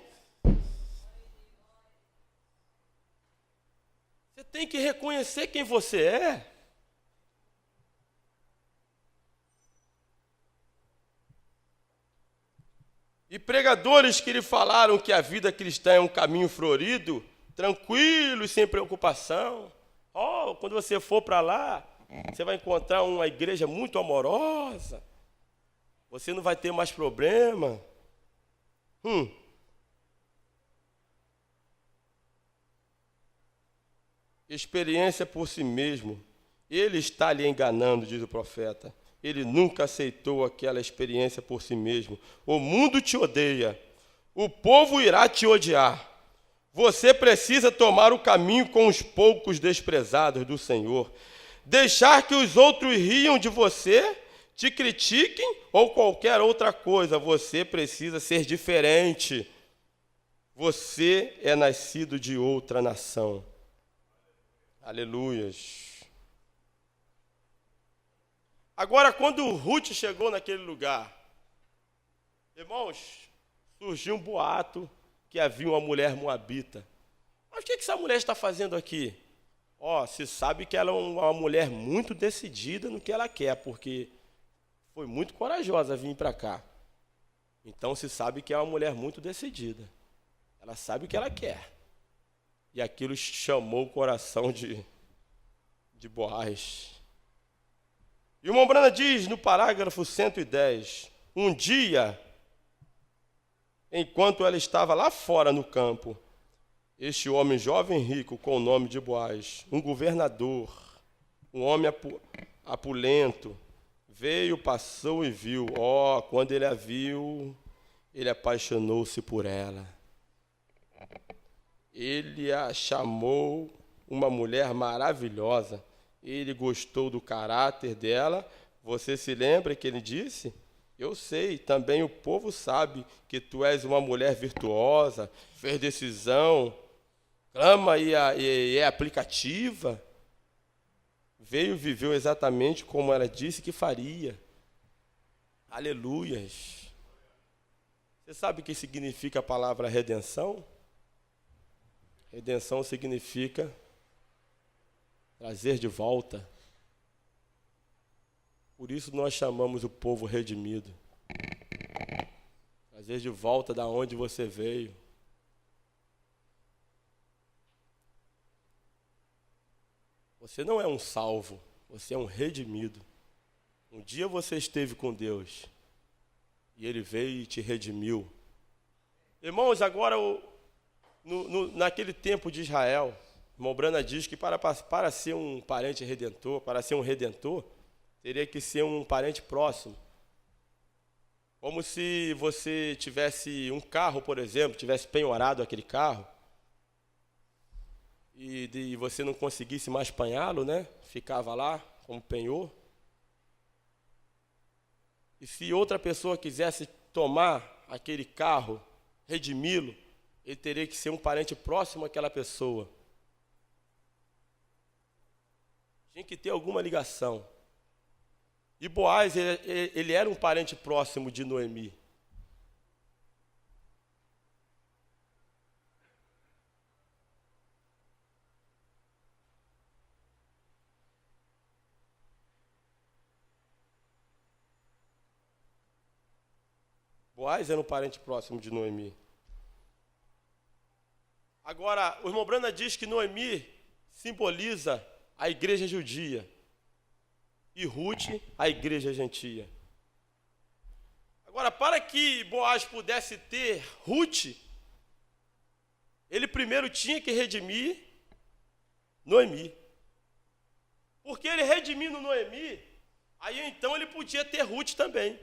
Você tem que reconhecer quem você é. E pregadores que lhe falaram que a vida cristã é um caminho florido, tranquilo e sem preocupação. Quando você for para lá, você vai encontrar uma igreja muito amorosa. Você não vai ter mais problema. Experiência por si mesmo. Ele está lhe enganando, diz o profeta. Ele nunca aceitou aquela experiência por si mesmo. O mundo te odeia. O povo irá te odiar. Você precisa tomar o caminho com os poucos desprezados do Senhor. Deixar que os outros riam de você, te critiquem ou qualquer outra coisa. Você precisa ser diferente. Você é nascido de outra nação. Aleluias. Agora, quando Ruth chegou naquele lugar, irmãos, surgiu um boato que havia uma mulher moabita. Mas o que essa mulher está fazendo aqui? Se sabe que ela é uma mulher muito decidida no que ela quer, porque foi muito corajosa vir para cá. Então se sabe que é uma mulher muito decidida. Ela sabe o que ela quer. E aquilo chamou o coração de Boaz. E o Mombrana diz no parágrafo 110, um dia, enquanto ela estava lá fora no campo, este homem jovem e rico, com o nome de Boaz, um governador, um homem apulento, veio, passou e viu. Quando ele a viu, ele apaixonou-se por ela. Ele a chamou uma mulher maravilhosa. Ele gostou do caráter dela. Você se lembra que ele disse? Eu sei, também o povo sabe que tu és uma mulher virtuosa, fez decisão, clama e é aplicativa. Veio e viveu exatamente como ela disse que faria. Aleluias. Você sabe o que significa a palavra redenção? Redenção significa trazer de volta. Por isso nós chamamos o povo redimido. Trazer de volta da onde você veio. Você não é um salvo, você é um redimido. Um dia você esteve com Deus. e ele veio e te redimiu. Irmãos, agora, naquele tempo de Israel, irmão Brana diz que para ser um parente redentor, para ser um redentor, teria que ser um parente próximo. Como se você tivesse um carro, por exemplo, tivesse penhorado aquele carro, e você não conseguisse mais apanhá-lo, né? Ficava lá como penhor. E se outra pessoa quisesse tomar aquele carro, redimi-lo, ele teria que ser um parente próximo àquela pessoa. Tinha que ter alguma ligação. E Boaz, ele era um parente próximo de Noemi. Boaz era um parente próximo de Noemi. Agora, o irmão Brana diz que Noemi simboliza a igreja judia e Ruth a igreja gentia. Agora, para que Boaz pudesse ter Ruth, ele primeiro tinha que redimir Noemi. Porque ele redimindo Noemi, aí então ele podia ter Ruth também,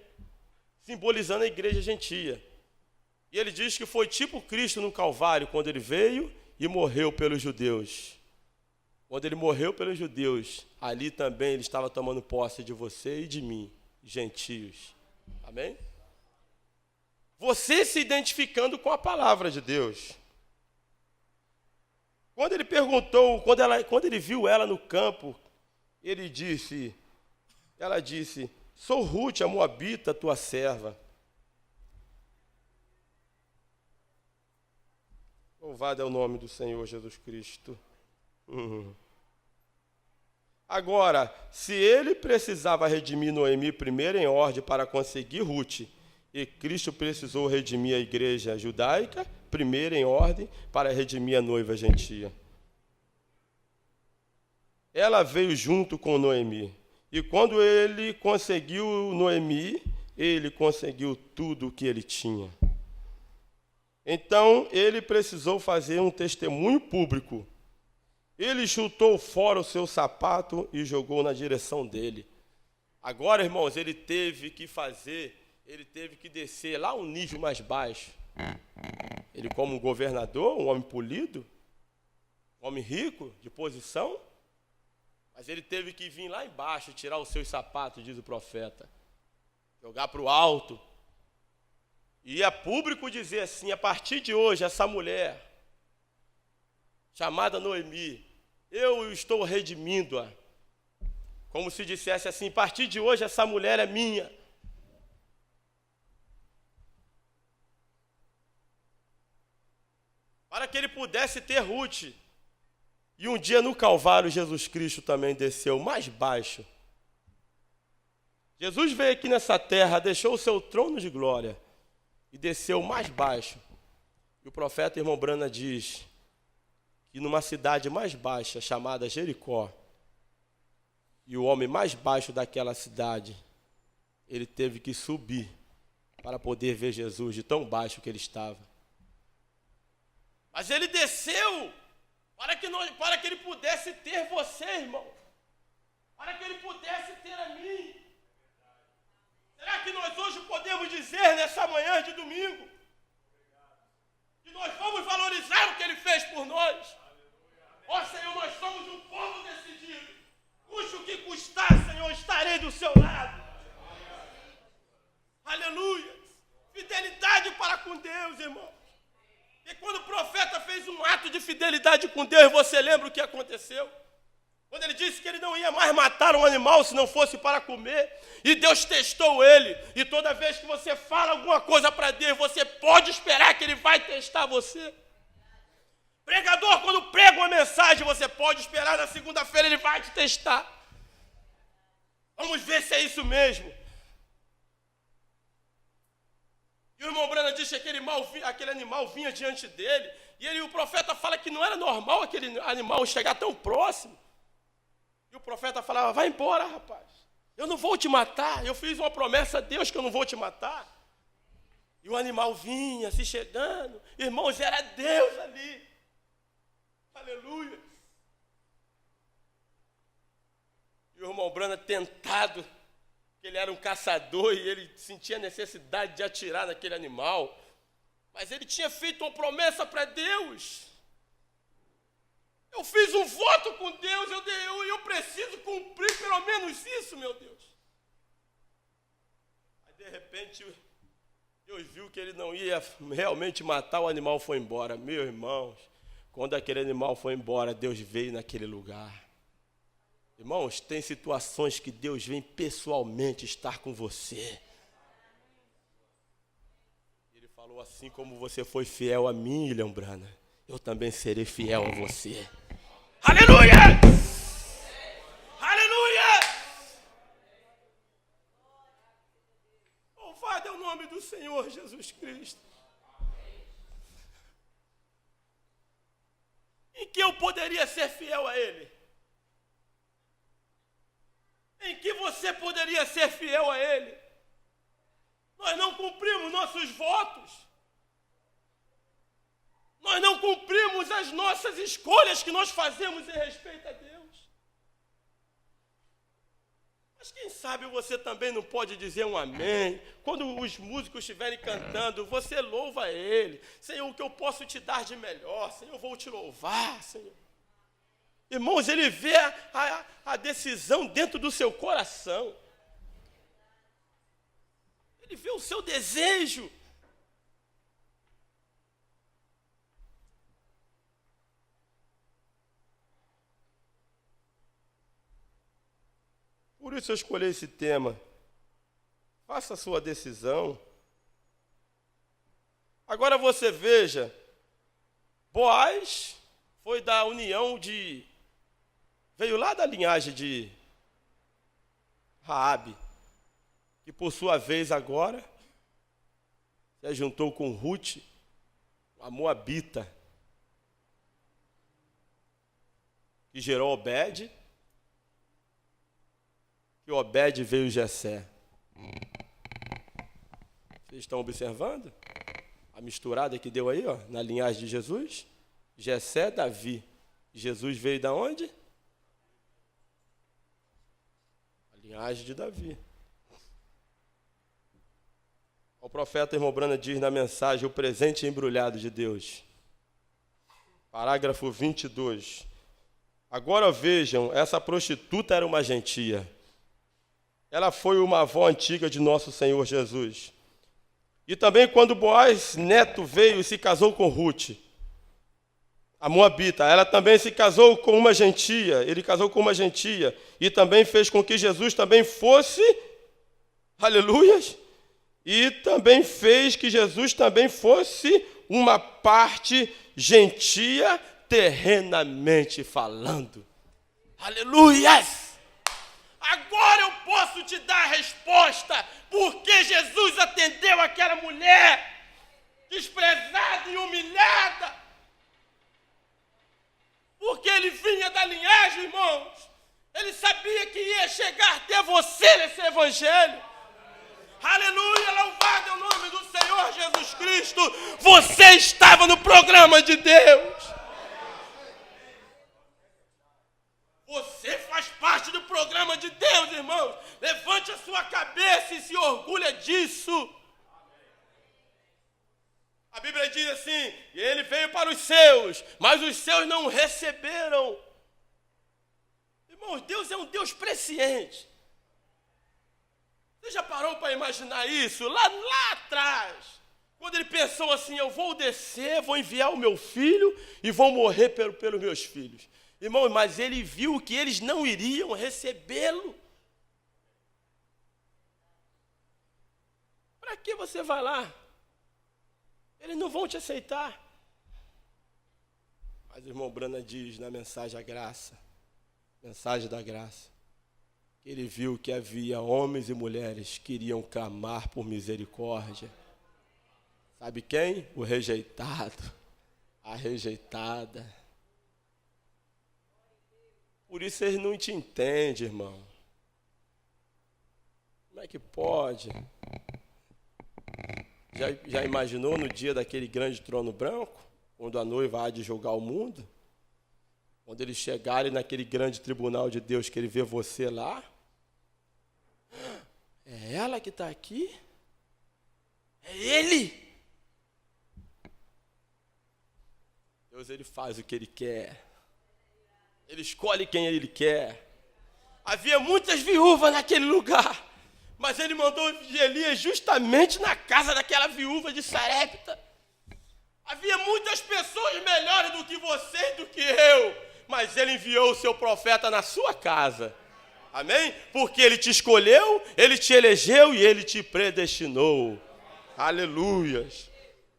simbolizando a igreja gentia. E ele diz que foi tipo Cristo no Calvário, quando ele veio e morreu pelos judeus. Quando ele morreu pelos judeus, ali também ele estava tomando posse de você e de mim, gentios. Amém? Você se identificando com a palavra de Deus. Quando ele perguntou, quando ele viu ela no campo, ela disse, sou Ruth, a moabita, tua serva. Louvado é o nome do Senhor Jesus Cristo. Agora, se ele precisava redimir Noemi primeiro em ordem para conseguir Ruth, e Cristo precisou redimir a igreja judaica primeiro em ordem para redimir a noiva gentia. Ela veio junto com Noemi. E quando ele conseguiu Noemi, ele conseguiu tudo o que ele tinha. Então, ele precisou fazer um testemunho público. Ele chutou fora o seu sapato e jogou na direção dele. Agora, irmãos, ele teve que descer lá um nível mais baixo. Ele, como um governador, um homem polido, um homem rico, de posição, mas ele teve que vir lá embaixo, tirar os seus sapatos, diz o profeta, jogar para o alto. E a público dizer assim, a partir de hoje, essa mulher, chamada Noemi, eu estou redimindo-a. Como se dissesse assim, a partir de hoje, essa mulher é minha. Para que ele pudesse ter Ruth. E um dia no Calvário, Jesus Cristo também desceu mais baixo. Jesus veio aqui nessa terra, deixou o seu trono de glória e desceu mais baixo. E o profeta irmão Brana diz que numa cidade mais baixa, chamada Jericó, e o homem mais baixo daquela cidade, ele teve que subir para poder ver Jesus de tão baixo que ele estava. Mas ele desceu para que ele pudesse ter você, irmão. Para que ele pudesse ter a mim. Será que nós hoje podemos dizer, nessa manhã de domingo, que nós vamos valorizar o que ele fez por nós? Ó Senhor, nós somos um povo decidido. Custe o que custar, Senhor, estarei do seu lado. Aleluia. Fidelidade para com Deus, irmão. E quando o profeta fez um ato de fidelidade com Deus, você lembra o que aconteceu? Quando ele disse que ele não ia mais matar um animal se não fosse para comer, e Deus testou ele, e toda vez que você fala alguma coisa para Deus, você pode esperar que ele vai testar você. Pregador, quando prega uma mensagem, você pode esperar na segunda-feira, ele vai te testar. Vamos ver se é isso mesmo. E o irmão Brana disse que aquele animal vinha diante dele, e o profeta fala que não era normal aquele animal chegar tão próximo. E o profeta falava, vai embora, rapaz. Eu não vou te matar. Eu fiz uma promessa a Deus que eu não vou te matar. E o animal vinha se chegando. Irmãos, era Deus ali. Aleluia. E o irmão Brana, tentado, que ele era um caçador e ele sentia a necessidade de atirar naquele animal. Mas ele tinha feito uma promessa para Deus. Eu fiz um voto com Deus, eu preciso cumprir pelo menos isso, meu Deus. Aí, de repente, Deus viu que ele não ia realmente matar, o animal foi embora. Meus irmãos, quando aquele animal foi embora, Deus veio naquele lugar. Irmãos, tem situações que Deus vem pessoalmente estar com você. Ele falou: assim como você foi fiel a mim, William Brana, eu também serei fiel a você. Aleluia! Aleluia! Louvado é o nome do Senhor Jesus Cristo. Em que eu poderia ser fiel a Ele? Em que você poderia ser fiel a Ele? Nós não cumprimos nossos votos. Nós não cumprimos as nossas escolhas que nós fazemos em respeito a Deus. Mas quem sabe você também não pode dizer um amém. Quando os músicos estiverem cantando, você louva a Ele. Senhor, o que eu posso te dar de melhor? Senhor, eu vou te louvar, Senhor. Irmãos, Ele vê a decisão dentro do seu coração. Ele vê o seu desejo. Por isso eu escolhi esse tema. Faça a sua decisão. Agora você veja, Boaz foi da união veio lá da linhagem de Raabe, que por sua vez agora se juntou com Ruth, a moabita, que gerou Obed, que Obed veio Jessé. Vocês estão observando a misturada que deu aí, ó, na linhagem de Jesus? Jessé, Davi. Jesus veio da onde? A linhagem de Davi. O profeta irmão Brana diz na mensagem: o presente embrulhado de Deus. Parágrafo 22. Agora vejam, essa prostituta era uma gentia. Ela foi uma avó antiga de nosso Senhor Jesus. E também quando Boaz, neto, veio e se casou com Ruth, a moabita, ela também se casou com uma gentia, ele casou com uma gentia, e também fez com que Jesus também fosse, aleluias, e também fez que Jesus também fosse uma parte gentia, terrenamente falando. Aleluias! Agora eu posso te dar a resposta porque Jesus atendeu aquela mulher desprezada e humilhada. Porque ele vinha da linhagem, irmãos. Ele sabia que ia chegar até você nesse evangelho. Aleluia, louvado é o nome do Senhor Jesus Cristo. Você estava no programa de Deus. Você faz parte do programa de Deus, irmãos. Levante a sua cabeça e se orgulha disso. A Bíblia diz assim: e ele veio para os seus, mas os seus não o receberam. Irmãos, Deus é um Deus presciente. Você já parou para imaginar isso? Lá atrás, quando ele pensou assim: eu vou descer, vou enviar o meu filho e vou morrer pelos meus filhos. Irmão, mas ele viu que eles não iriam recebê-lo. Para que você vai lá? Eles não vão te aceitar. Mas o irmão Brana diz na mensagem da graça, que ele viu que havia homens e mulheres que iriam clamar por misericórdia. Sabe quem? O rejeitado, a rejeitada. Por isso eles não te entendem, irmão. Como é que pode? Já imaginou no dia daquele grande trono branco, quando a noiva há de julgar o mundo? Quando eles chegarem naquele grande tribunal de Deus, que ele vê você lá? É ela que está aqui? É ele? Deus, ele faz o que ele quer. Ele escolhe quem ele quer. Havia muitas viúvas naquele lugar, mas ele mandou Elias justamente na casa daquela viúva de Sarepta. Havia muitas pessoas melhores do que você e do que eu, mas ele enviou o seu profeta na sua casa. Amém? Porque ele te escolheu, ele te elegeu e ele te predestinou. Aleluias.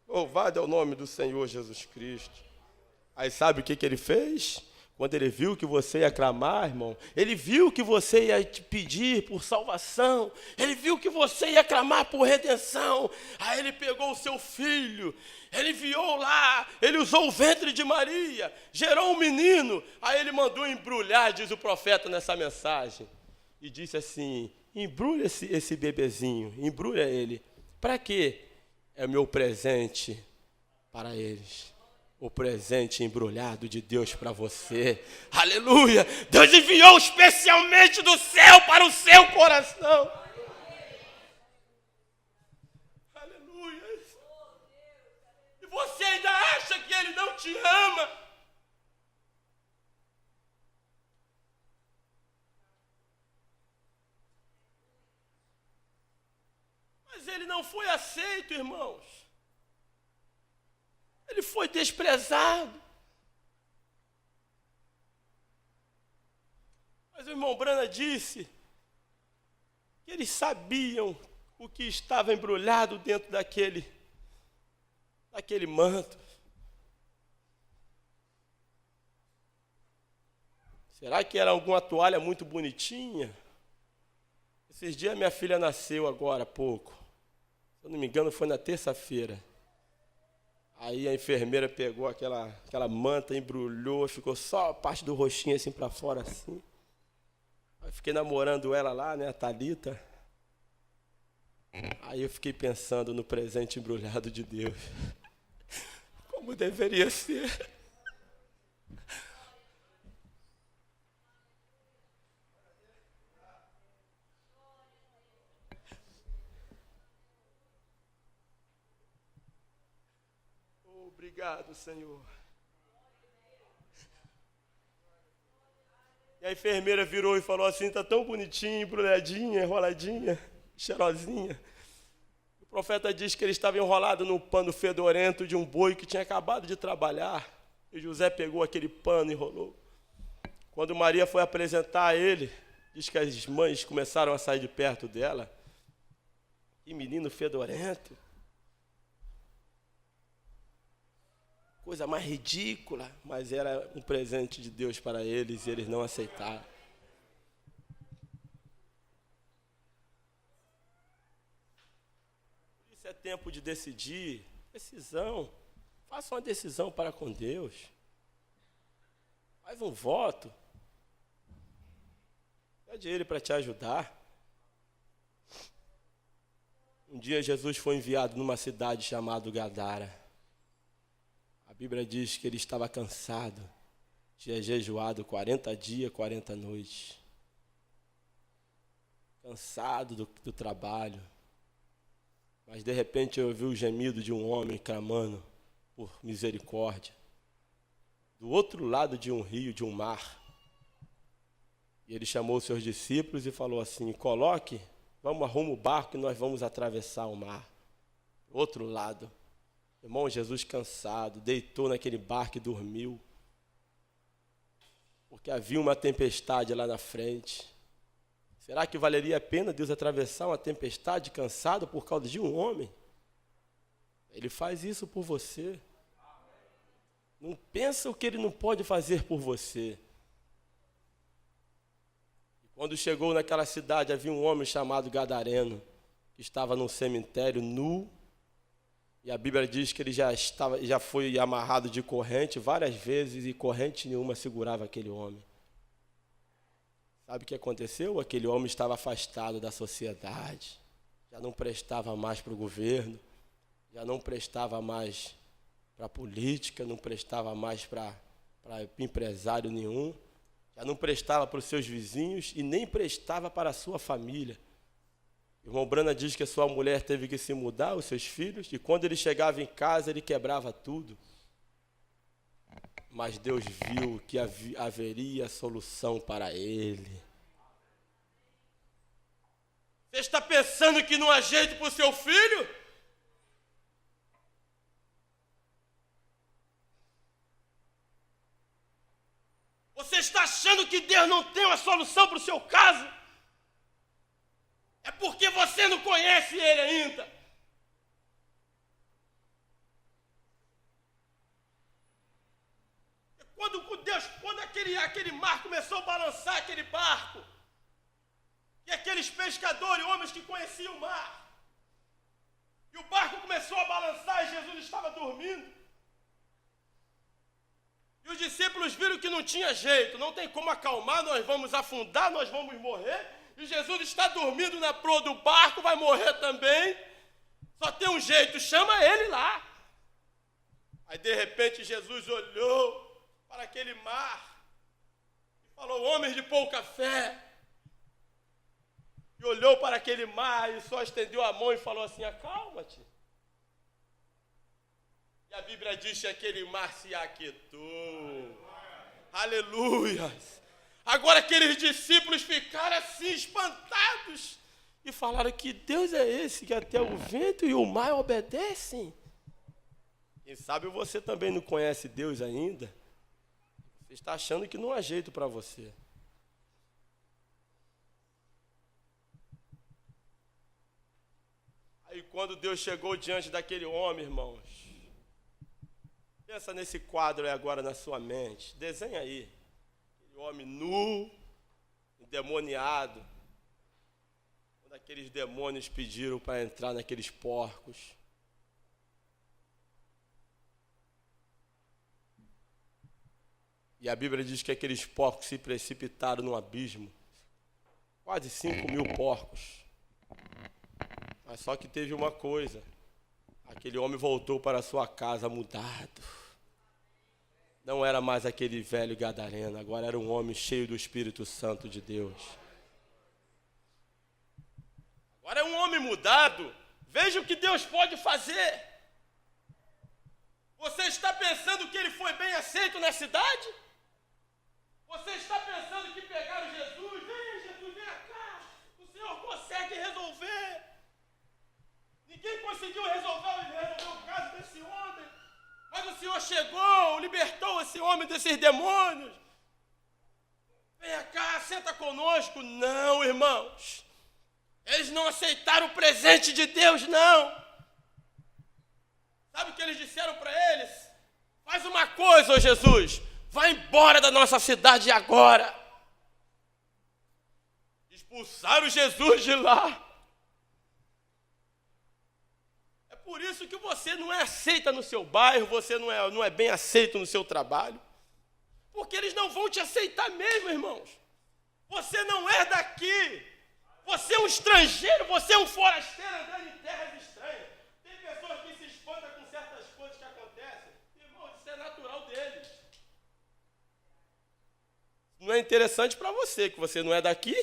Louvado é o nome do Senhor Jesus Cristo. Aí sabe o que ele fez? Quando ele viu que você ia clamar, irmão, ele viu que você ia te pedir por salvação, ele viu que você ia clamar por redenção, aí ele pegou o seu filho, ele enviou lá, ele usou o ventre de Maria, gerou um menino, aí ele mandou embrulhar, diz o profeta nessa mensagem, e disse assim, embrulha esse bebezinho, embrulha ele, para quê? É o meu presente para eles. O presente embrulhado de Deus para você. Aleluia! Deus enviou especialmente do céu para o seu coração. Aleluia! E você ainda acha que ele não te ama? Mas ele não foi aceito, irmãos. Ele foi desprezado. Mas o irmão Brana disse que eles sabiam o que estava embrulhado dentro daquele manto. Será que era alguma toalha muito bonitinha? Esses dias minha filha nasceu agora há pouco. Se eu não me engano, foi na terça-feira. Aí a enfermeira pegou aquela manta, embrulhou, ficou só a parte do rostinho assim para fora, assim. Aí fiquei namorando ela lá, né, a Thalita. Aí eu fiquei pensando no presente embrulhado de Deus. Como deveria ser. Obrigado, Senhor. E a enfermeira virou e falou assim, está tão bonitinha, embrulhadinha, enroladinha, cheirosinha. O profeta diz que ele estava enrolado num pano fedorento de um boi que tinha acabado de trabalhar. E José pegou aquele pano e enrolou. Quando Maria foi apresentar a ele, diz que as mães começaram a sair de perto dela. Que menino fedorento. Coisa mais ridícula, mas era um presente de Deus para eles e eles não aceitaram. Isso é tempo de decidir, decisão. Faça uma decisão para com Deus. Faz um voto. Pede Ele para te ajudar. Um dia Jesus foi enviado numa cidade chamada Gadara. A Bíblia diz que ele estava cansado, tinha jejuado 40 dias, 40 noites. Cansado do trabalho. Mas de repente eu ouvi o gemido de um homem clamando por misericórdia. Do outro lado de um rio, de um mar. E ele chamou os seus discípulos e falou assim, vamos arrumar o barco e nós vamos atravessar o mar. Do outro lado. Irmão, Jesus cansado, deitou naquele barco e dormiu. Porque havia uma tempestade lá na frente. Será que valeria a pena Deus atravessar uma tempestade cansado por causa de um homem? Ele faz isso por você. Não pensa o que ele não pode fazer por você. E quando chegou naquela cidade, havia um homem chamado Gadareno, que estava num cemitério nu. E a Bíblia diz que ele já foi amarrado de corrente várias vezes e corrente nenhuma segurava aquele homem. Sabe o que aconteceu? Aquele homem estava afastado da sociedade, já não prestava mais para o governo, já não prestava mais para política, não prestava mais para empresário nenhum, já não prestava para os seus vizinhos e nem prestava para a sua família. O irmão Brana diz que a sua mulher teve que se mudar, os seus filhos, e quando ele chegava em casa, ele quebrava tudo. Mas Deus viu que haveria solução para ele. Você está pensando que não há jeito para o seu filho? Você está achando que Deus não tem uma solução para o seu caso? É porque você não conhece Ele ainda. Quando aquele mar começou a balançar aquele barco, e aqueles pescadores, homens que conheciam o mar, e o barco começou a balançar e Jesus estava dormindo, e os discípulos viram que não tinha jeito, não tem como acalmar, nós vamos afundar, nós vamos morrer, e Jesus está dormindo na proa do barco, vai morrer também, só tem um jeito, chama ele lá. Aí de repente Jesus olhou para aquele mar e falou: homens de pouca fé. E olhou para aquele mar e só estendeu a mão e falou assim: acalma-te. E a Bíblia diz que aquele mar se aquietou. Aleluia! Agora aqueles discípulos ficaram assim espantados e falaram: que Deus é esse que até o vento e o mar obedecem? Quem sabe você também não conhece Deus ainda? Você está achando que não há jeito para você. Aí quando Deus chegou diante daquele homem, irmãos, pensa nesse quadro aí agora na sua mente, desenha aí, aquele homem nu, endemoniado, quando aqueles demônios pediram para entrar naqueles porcos. E a Bíblia diz que aqueles porcos se precipitaram no abismo, quase 5.000 porcos. Mas só que teve uma coisa, aquele homem voltou para a sua casa mudado. Não era mais aquele velho gadareno, agora era um homem cheio do Espírito Santo de Deus. Agora é um homem mudado, veja o que Deus pode fazer. Você está pensando que ele foi bem aceito na cidade? Você está pensando que pegaram Jesus? Vem, Jesus, vem cá, o Senhor consegue resolver. Ninguém conseguiu resolver o caso desse homem, mas o Senhor chegou, libertou esse homem desses demônios. Vem cá, senta conosco. Não, irmãos, eles não aceitaram o presente de Deus, não. Sabe o que eles disseram para eles? Faz uma coisa, ó Jesus, vai embora da nossa cidade agora. Expulsaram Jesus de lá. Por isso que você não é aceita no seu bairro, você não é bem aceito no seu trabalho. Porque eles não vão te aceitar mesmo, irmãos. Você não é daqui. Você é um estrangeiro, você é um forasteiro andando em terras estranhas. Tem pessoas que se espantam com certas coisas que acontecem. Irmãos, isso é natural deles. Não é interessante para você, que você não é daqui.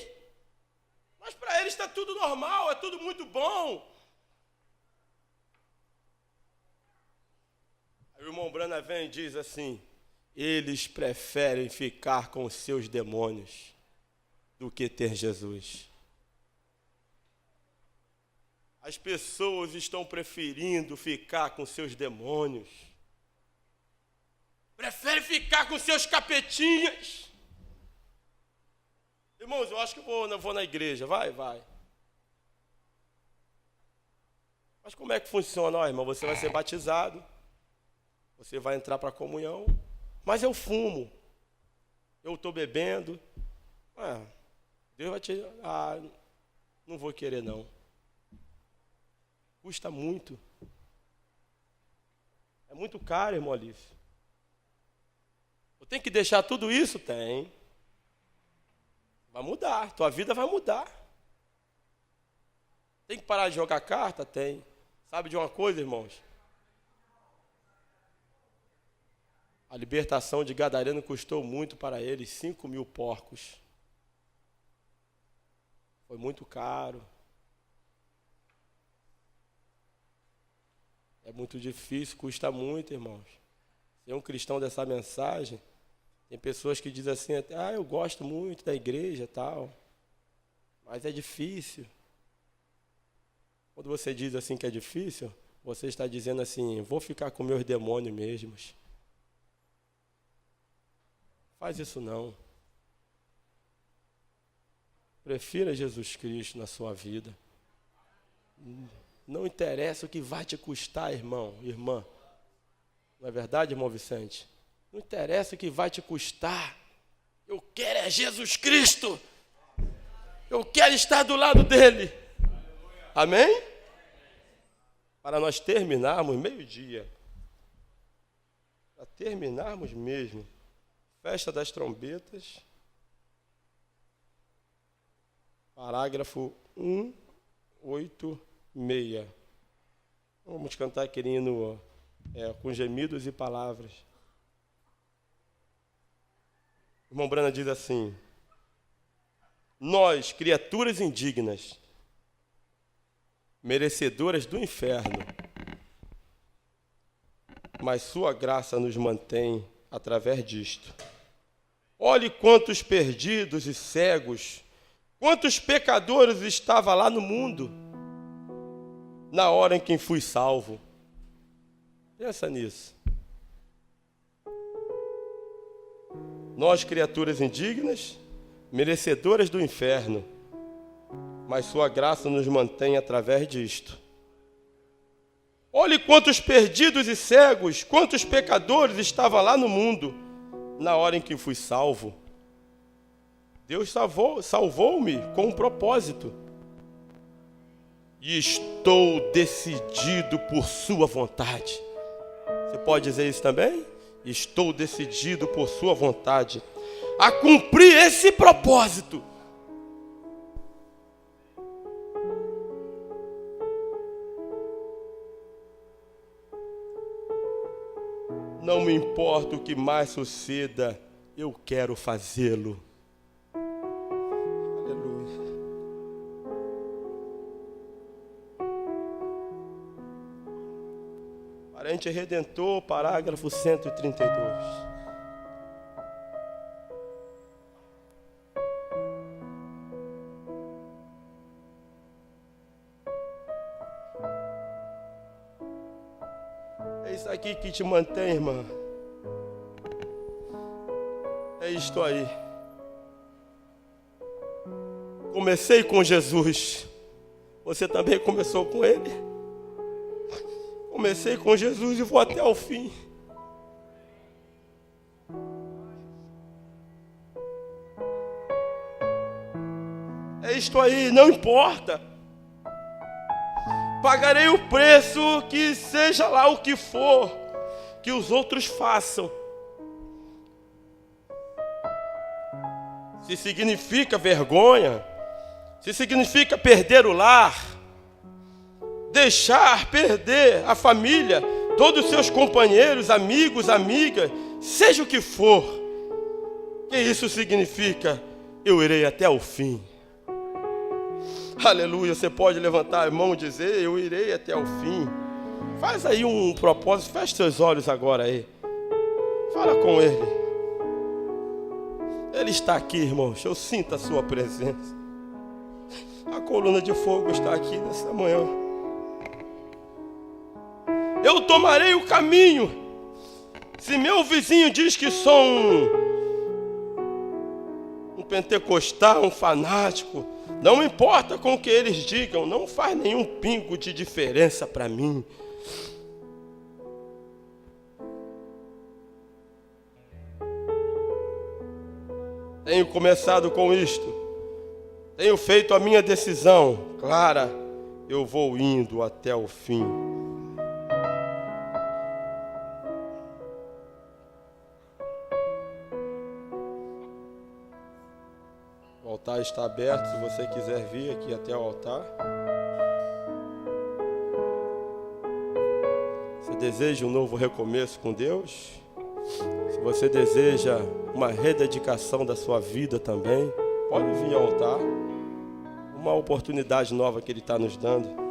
Mas para eles está tudo normal, é tudo muito bom. Aí o irmão Brana vem e diz assim: eles preferem ficar com os seus demônios do que ter Jesus. As pessoas estão preferindo ficar com seus demônios. Preferem ficar com seus capetinhas. Irmãos, eu acho que eu vou na igreja. Vai. Mas como é que funciona? Ó, irmão, você vai ser batizado. Você vai entrar para a comunhão, mas eu fumo, eu estou bebendo. Deus vai te... não vou querer não. Custa muito. É muito caro, irmão Alício. Eu tenho que deixar tudo isso? Tem. Vai mudar, tua vida vai mudar. Tem que parar de jogar carta? Tem. Sabe de uma coisa, irmãos? A libertação de Gadareno custou muito para eles, 5.000 porcos. Foi muito caro. É muito difícil, custa muito, irmãos. Ser um cristão dessa mensagem, tem pessoas que dizem assim, eu gosto muito da igreja e tal, mas é difícil. Quando você diz assim que é difícil, você está dizendo assim, vou ficar com meus demônios mesmos. Faz isso não. Prefira Jesus Cristo na sua vida. Não interessa o que vai te custar, irmão, irmã. Não é verdade, irmão Vicente? Não interessa o que vai te custar. Eu quero é Jesus Cristo. Eu quero estar do lado dele. Amém? Para nós terminarmos meio-dia. Para terminarmos mesmo. Festa das trombetas. Parágrafo 186. Vamos cantar aquele hino com gemidos e palavras. O irmão Brana diz assim: nós, criaturas indignas, merecedoras do inferno, mas sua graça nos mantém através disto. Olhe quantos perdidos e cegos, quantos pecadores estava lá no mundo, na hora em que fui salvo. Pensa nisso. Nós, criaturas indignas, merecedoras do inferno, mas sua graça nos mantém através disto. Olhe quantos perdidos e cegos, quantos pecadores estavam lá no mundo, na hora em que fui salvo. Deus salvou-me com um propósito. E estou decidido por sua vontade. Você pode dizer isso também? Estou decidido por sua vontade a cumprir esse propósito. Não me importa o que mais suceda, eu quero fazê-lo. Aleluia. Parente Redentor, parágrafo 132. É isso aqui que te mantém, irmã. É isto aí. Comecei com Jesus. Você também começou com Ele? Comecei com Jesus e vou até o fim. É isto aí, não importa. Pagarei o preço, que seja lá o que for, que os outros façam. Se significa vergonha, se significa perder o lar, deixar perder a família, todos os seus companheiros, amigos, amigas, seja o que for, que isso significa, eu irei até o fim. Aleluia, você pode levantar a mão e dizer, eu irei até o fim. Faz aí um propósito, feche seus olhos agora aí. Fala com Ele. Ele está aqui, irmãos, eu sinto a sua presença. A coluna de fogo está aqui nessa manhã. Eu tomarei o caminho. Se meu vizinho diz que sou um pentecostal, um fanático, não importa com o que eles digam, não faz nenhum pingo de diferença para mim. Tenho começado com isto. Tenho feito a minha decisão clara. Eu vou indo até o fim. O altar está aberto, se você quiser vir aqui até o altar. deseja um novo recomeço com Deus, se você deseja uma rededicação da sua vida também, pode vir ao altar. Uma oportunidade nova que Ele está nos dando.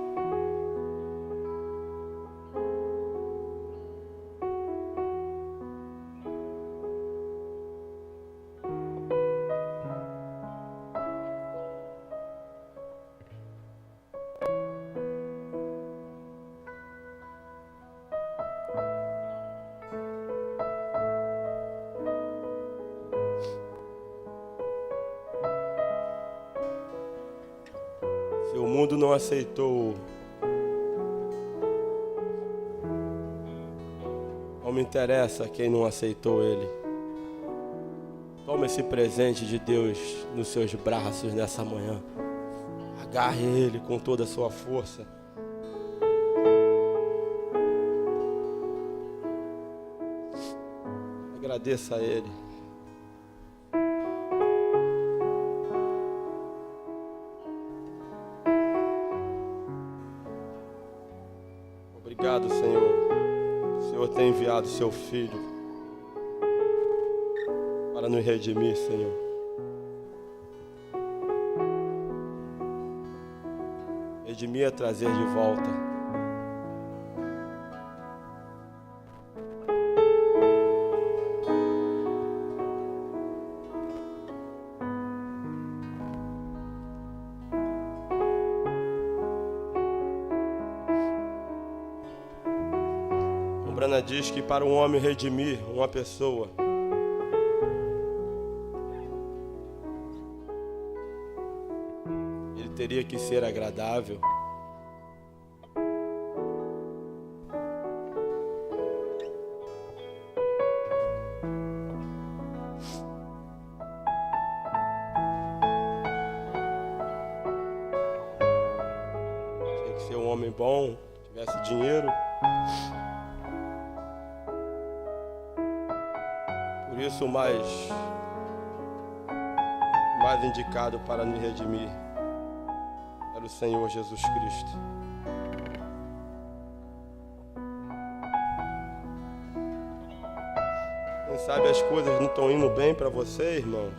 Se o mundo não aceitou, não me interessa quem não aceitou Ele. Toma esse presente de Deus nos seus braços nessa manhã. Agarre Ele com toda a sua força. Agradeça a Ele. Obrigado, Senhor. O Senhor tem enviado seu Filho para nos redimir, Senhor. Redimir é trazer de volta. Brana diz que para um homem redimir uma pessoa, ele teria que ser agradável. Tinha que ser um homem bom, tivesse dinheiro. Por isso o mais indicado para nos redimir era o Senhor Jesus Cristo. Quem sabe as coisas não estão indo bem para você, irmãos?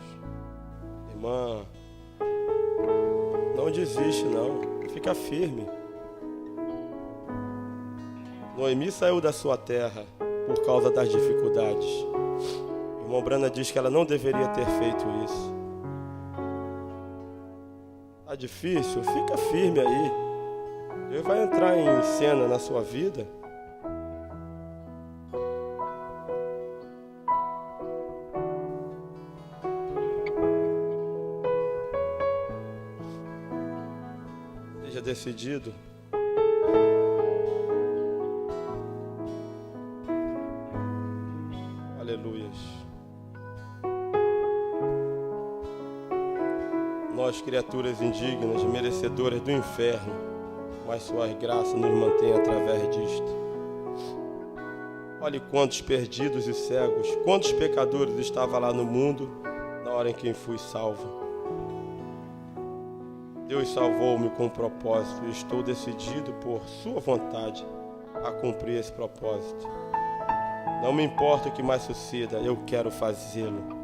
Irmã, não desiste não, fica firme. Noemi saiu da sua terra por causa das dificuldades. A irmã Brana diz que ela não deveria ter feito isso. Tá difícil? Fica firme aí. Deus vai entrar em cena na sua vida. Seja decidido. Aleluias. Nós, criaturas indignas, merecedoras do inferno, mas suas graças nos mantêm através disto. Olhe quantos perdidos e cegos, quantos pecadores estavam lá no mundo na hora em que fui salvo. Deus salvou-me com um propósito e estou decidido por sua vontade a cumprir esse propósito. Não me importa o que mais suceda, eu quero fazê-lo.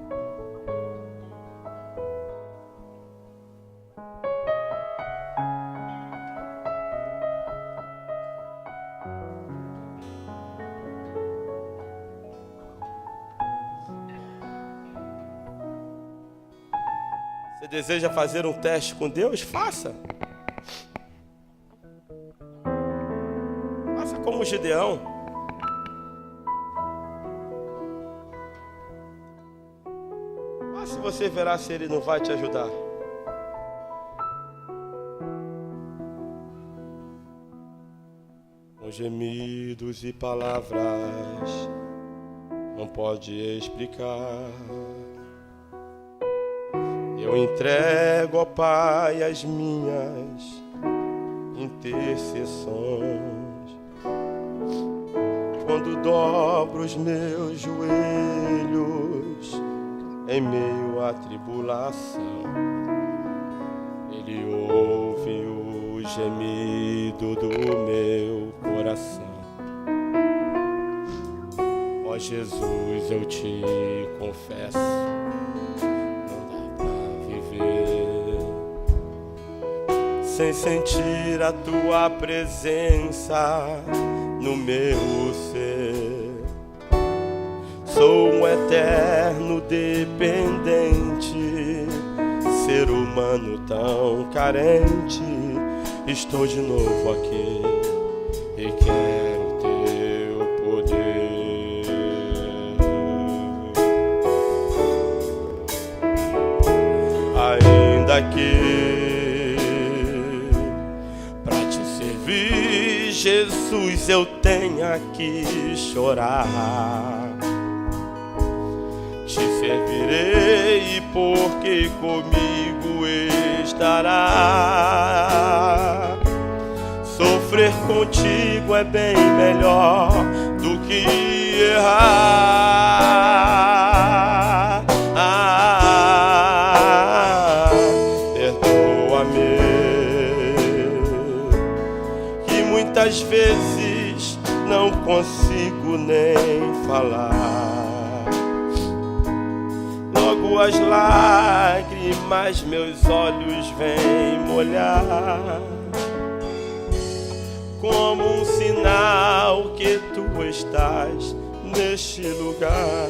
Você deseja fazer um teste com Deus? Faça. Faça como Gideão. Mas você verá se ele não vai te ajudar. Com gemidos e palavras não pode explicar. Eu entrego, ó Pai, as minhas intercessões. Quando dobro os meus joelhos em meio à tribulação, Ele ouve o gemido do meu coração. Ó Jesus, eu te confesso, não dá pra viver sem sentir a tua presença no meu ser. Sou um eterno dependente, ser humano tão carente. Estou de novo aqui e quero teu poder. Ainda que pra te servir, Jesus, eu tenha que chorar, te servirei porque comigo estará. Sofrer contigo é bem melhor do que errar. Perdoa-me, que muitas vezes não consigo nem falar. Logo as lágrimas meus olhos vêm molhar, como um sinal que tu estás neste lugar.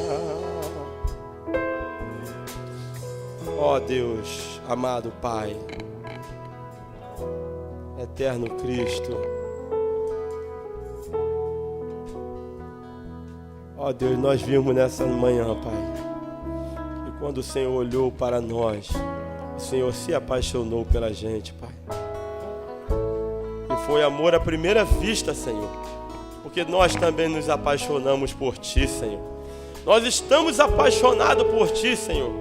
Ó Deus, amado Pai, eterno Cristo, ó Deus, nós vimos nessa manhã, Pai, que quando o Senhor olhou para nós, o Senhor se apaixonou pela gente, Pai. Foi amor à primeira vista, Senhor, porque nós também nos apaixonamos por Ti, Senhor. Nós estamos apaixonados por Ti, Senhor.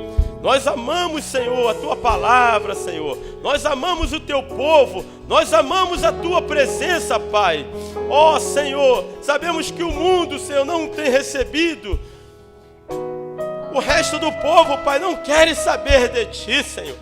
Nós amamos, Senhor, a Tua palavra, Senhor. Nós amamos o Teu povo. Nós amamos a Tua presença, Pai. Ó, Senhor, sabemos que o mundo, Senhor, não tem recebido. O resto do povo, Pai, não quer saber de Ti, Senhor.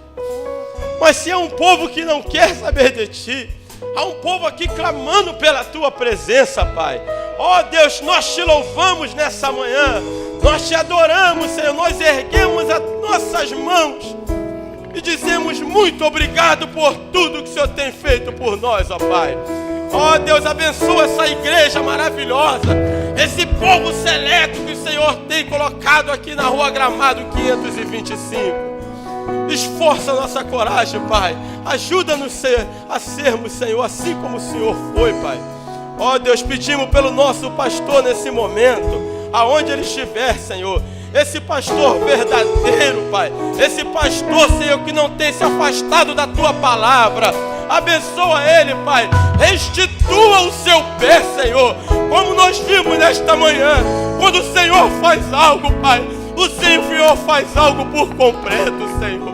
Mas se é um povo que não quer saber de Ti, há um povo aqui clamando pela Tua presença, Pai. Ó Deus, nós Te louvamos nessa manhã. Nós Te adoramos, Senhor. Nós erguemos as nossas mãos e dizemos muito obrigado por tudo que o Senhor tem feito por nós, ó Pai. Ó Deus, abençoa essa igreja maravilhosa, esse povo seleto que o Senhor tem colocado aqui na Rua Gramado 525. Esforça a nossa coragem, Pai. Ajuda-nos a sermos, Senhor, assim como o Senhor foi, Pai. Ó Deus, pedimos pelo nosso pastor nesse momento, aonde ele estiver, Senhor. Esse pastor verdadeiro, Pai. Esse pastor, Senhor, que não tem se afastado da Tua palavra. Abençoa ele, Pai. Restitua o seu pé, Senhor. Como nós vimos nesta manhã, quando o Senhor faz algo, Pai, o Senhor faz algo por completo, Senhor.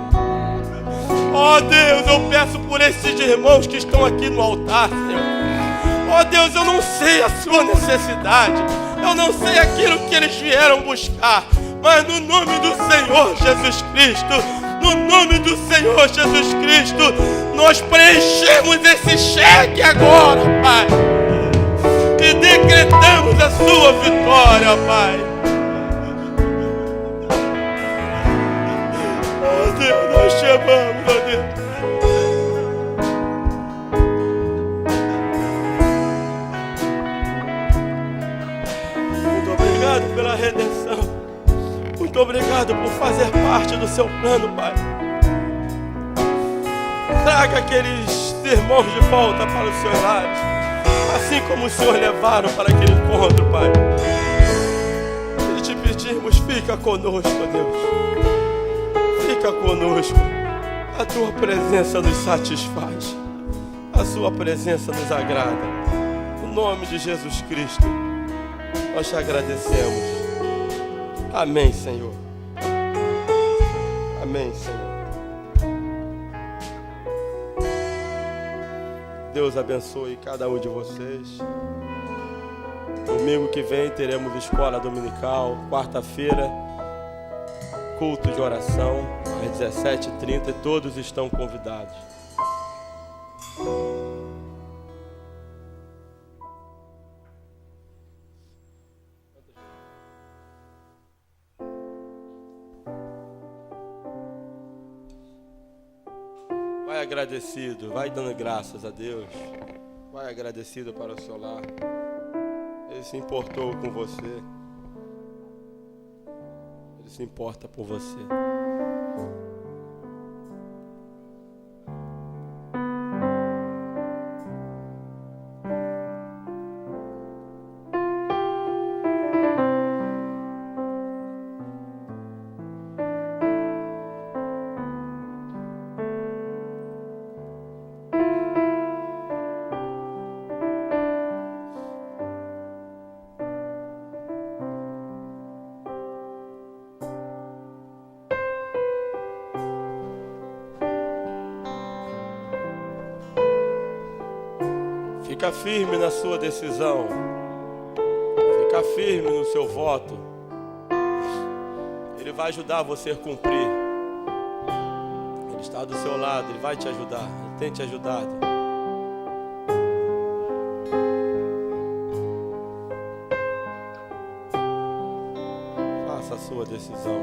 Ó Deus, eu peço por esses irmãos que estão aqui no altar, Senhor. Ó Deus, eu não sei a sua necessidade, eu não sei aquilo que eles vieram buscar, mas no nome do Senhor Jesus Cristo, no nome do Senhor Jesus Cristo, nós preenchemos esse cheque agora, Pai, e decretamos a sua vitória, Pai. Ó Deus, nós te amamos, ó Deus. Muito obrigado pela redenção. Muito obrigado por fazer parte do seu plano, Pai. Traga aqueles irmãos de volta para os seus lares, assim como o Senhor levaram para aquele encontro, Pai. E te pedimos, fica conosco, ó Deus. Fica conosco. A Tua presença nos satisfaz. A Sua presença nos agrada. No nome de Jesus Cristo, nós te agradecemos. Amém, Senhor. Amém, Senhor. Deus abençoe cada um de vocês. Domingo que vem teremos escola dominical. Quarta-feira, culto de oração às 17h30. E todos estão convidados. Vai agradecido, vai dando graças a Deus. Vai agradecido para o seu lar. Ele se importou com você. Ele se importa por você. Fica firme na sua decisão. Fica firme no seu voto. Ele vai ajudar você a cumprir. Ele está do seu lado, ele vai te ajudar. Ele tem te ajudado. Faça a sua decisão.